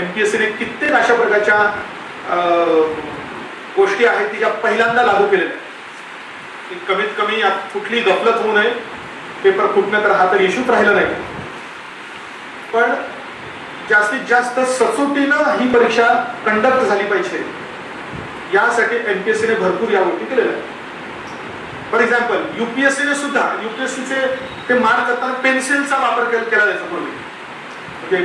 MPSC ने कित्येक अशा प्रकारच्या गोष्टी आहेत की ज्या पहिल्यांदा लागू केलेल्या आहेत. कमीत कमी यात कुठली गफलत होऊ नये, पेपर फुटणं तर हा तर इश्यूच राहिला नाही, पण जास्तीत जास्त सचोटीनं ही परीक्षा कंडक्ट झाली पाहिजे यासाठी MPSC ने भरपूर या गोष्टी केलेल्या आहेत. फॉर एक्झाम्पल UPSC ने सुद्धा UPSCचे ते मार्क करताना पेन्सिलचा वापर केला जायचा पूर्वी. म्हणजे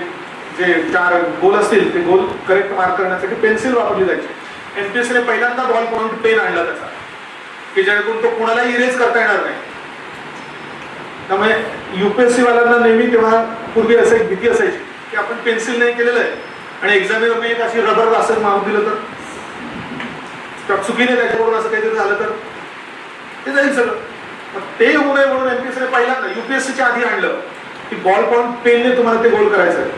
जे 4 गोल असतील ते गोल करेक्ट मार्क करण्यासाठी पेन्सिल वापरली जायची. MPSC ने पहिल्यांदा बॉल पॉइंट पेन आणला त्याचा, की जेणेकरून तो कोणालाही इरेज करता येणार नाही. त्यामुळे UPSC वाल्यांना नेहमी तेव्हा पूर्वी असं एक भीती असायची की आपण पेन्सिल नाही केलेलं आहे आणि एक्झामिनरने एक अशी रबर असं मारून दिलं तर चुकीने त्याच्याकडून असं काहीतरी झालं तर ते जाईल सगळं. ते होऊ नये म्हणून MPSC ने पहिल्यांदा UPSCच्या आधी आणलं की बॉल पॉइंट पेनने तुम्हाला ते गोल करायचं.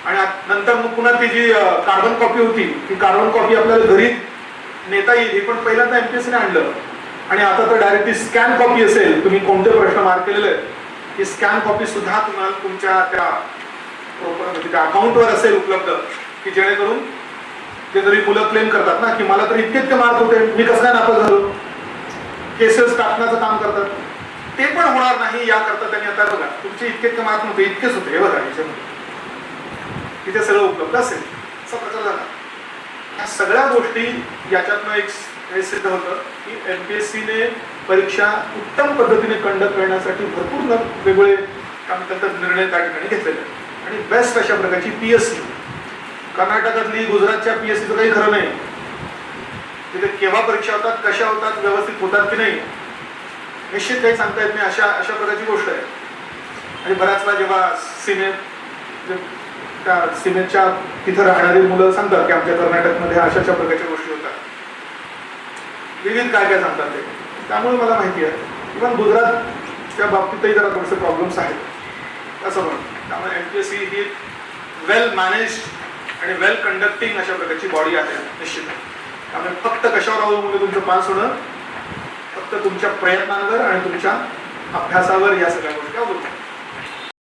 आणि नंतर मग पुन्हा ती जी कार्बन कॉपी होती ती कार्बन कॉपी आपल्याला घरी नेता येईल हे पण पहिल्यांदा MPSC ने आणलं. आणि आता तर डायरेक्टली स्कॅन कॉपी असेल, तुम्ही कोणते प्रश्न मार्क केलेले आहेत की स्कॅन कॉपी सुद्धा तुम्हाला तुमच्या त्या अकाउंटवर असेल उपलब्ध, की जेणेकरून जनरली मुलं क्लेम करतात ना की मला तर इतके इतके मार्क होते, मी कसं काय नापास झालो, केसेस टाकण्याचं काम करतात. ते पण होणार नाही याकरता त्यांनी आता बघा तुमचे इतके इतके मार्क नव्हते, इतकेच होते, हे बघा याच्यामध्ये तिथे सगळं उपलब्ध असेल असा प्रकार झाला. या सगळ्या गोष्टी याच्यातनं एक हे सिद्ध होतं की MPSC ने परीक्षा उत्तम पद्धतीने कंडक्ट करण्यासाठी भरपूर वेगवेगळे काय म्हणतात निर्णय त्या ठिकाणी घेतलेले आहेत. आणि बेस्ट अशा प्रकारची PSC कर्नाटकातली, गुजरातच्या PSCचं काही खरं नाही. तिथे केव्हा परीक्षा होतात, कशा होतात, व्यवस्थित होतात की नाही निश्चित काही सांगता येत नाही, अशा प्रकारची गोष्ट आहे. आणि बऱ्याच वेळा जेव्हा त्या सीमेच्या तिथं राहणारी मुलं सांगतात की आमच्या कर्नाटकमध्ये अशा प्रकारच्या गोष्टी होतात, विविध काय काय सांगतात ते. त्यामुळे मला माहिती आहे इव्हन गुजरातच्या बाबतीतही जरा थोडेसे प्रॉब्लेम्स आहेत असं म्हणून. त्यामुळे MPSC ही वेल मॅनेज्ड आणि वेल कंडक्टिंग अशा प्रकारची बॉडी आहे निश्चित. त्यामुळे फक्त कशावर अवलंबून तुमचं पास होणं, फक्त तुमच्या प्रयत्नांवर आणि तुमच्या अभ्यासावर या सगळ्या गोष्टी अवलंबून.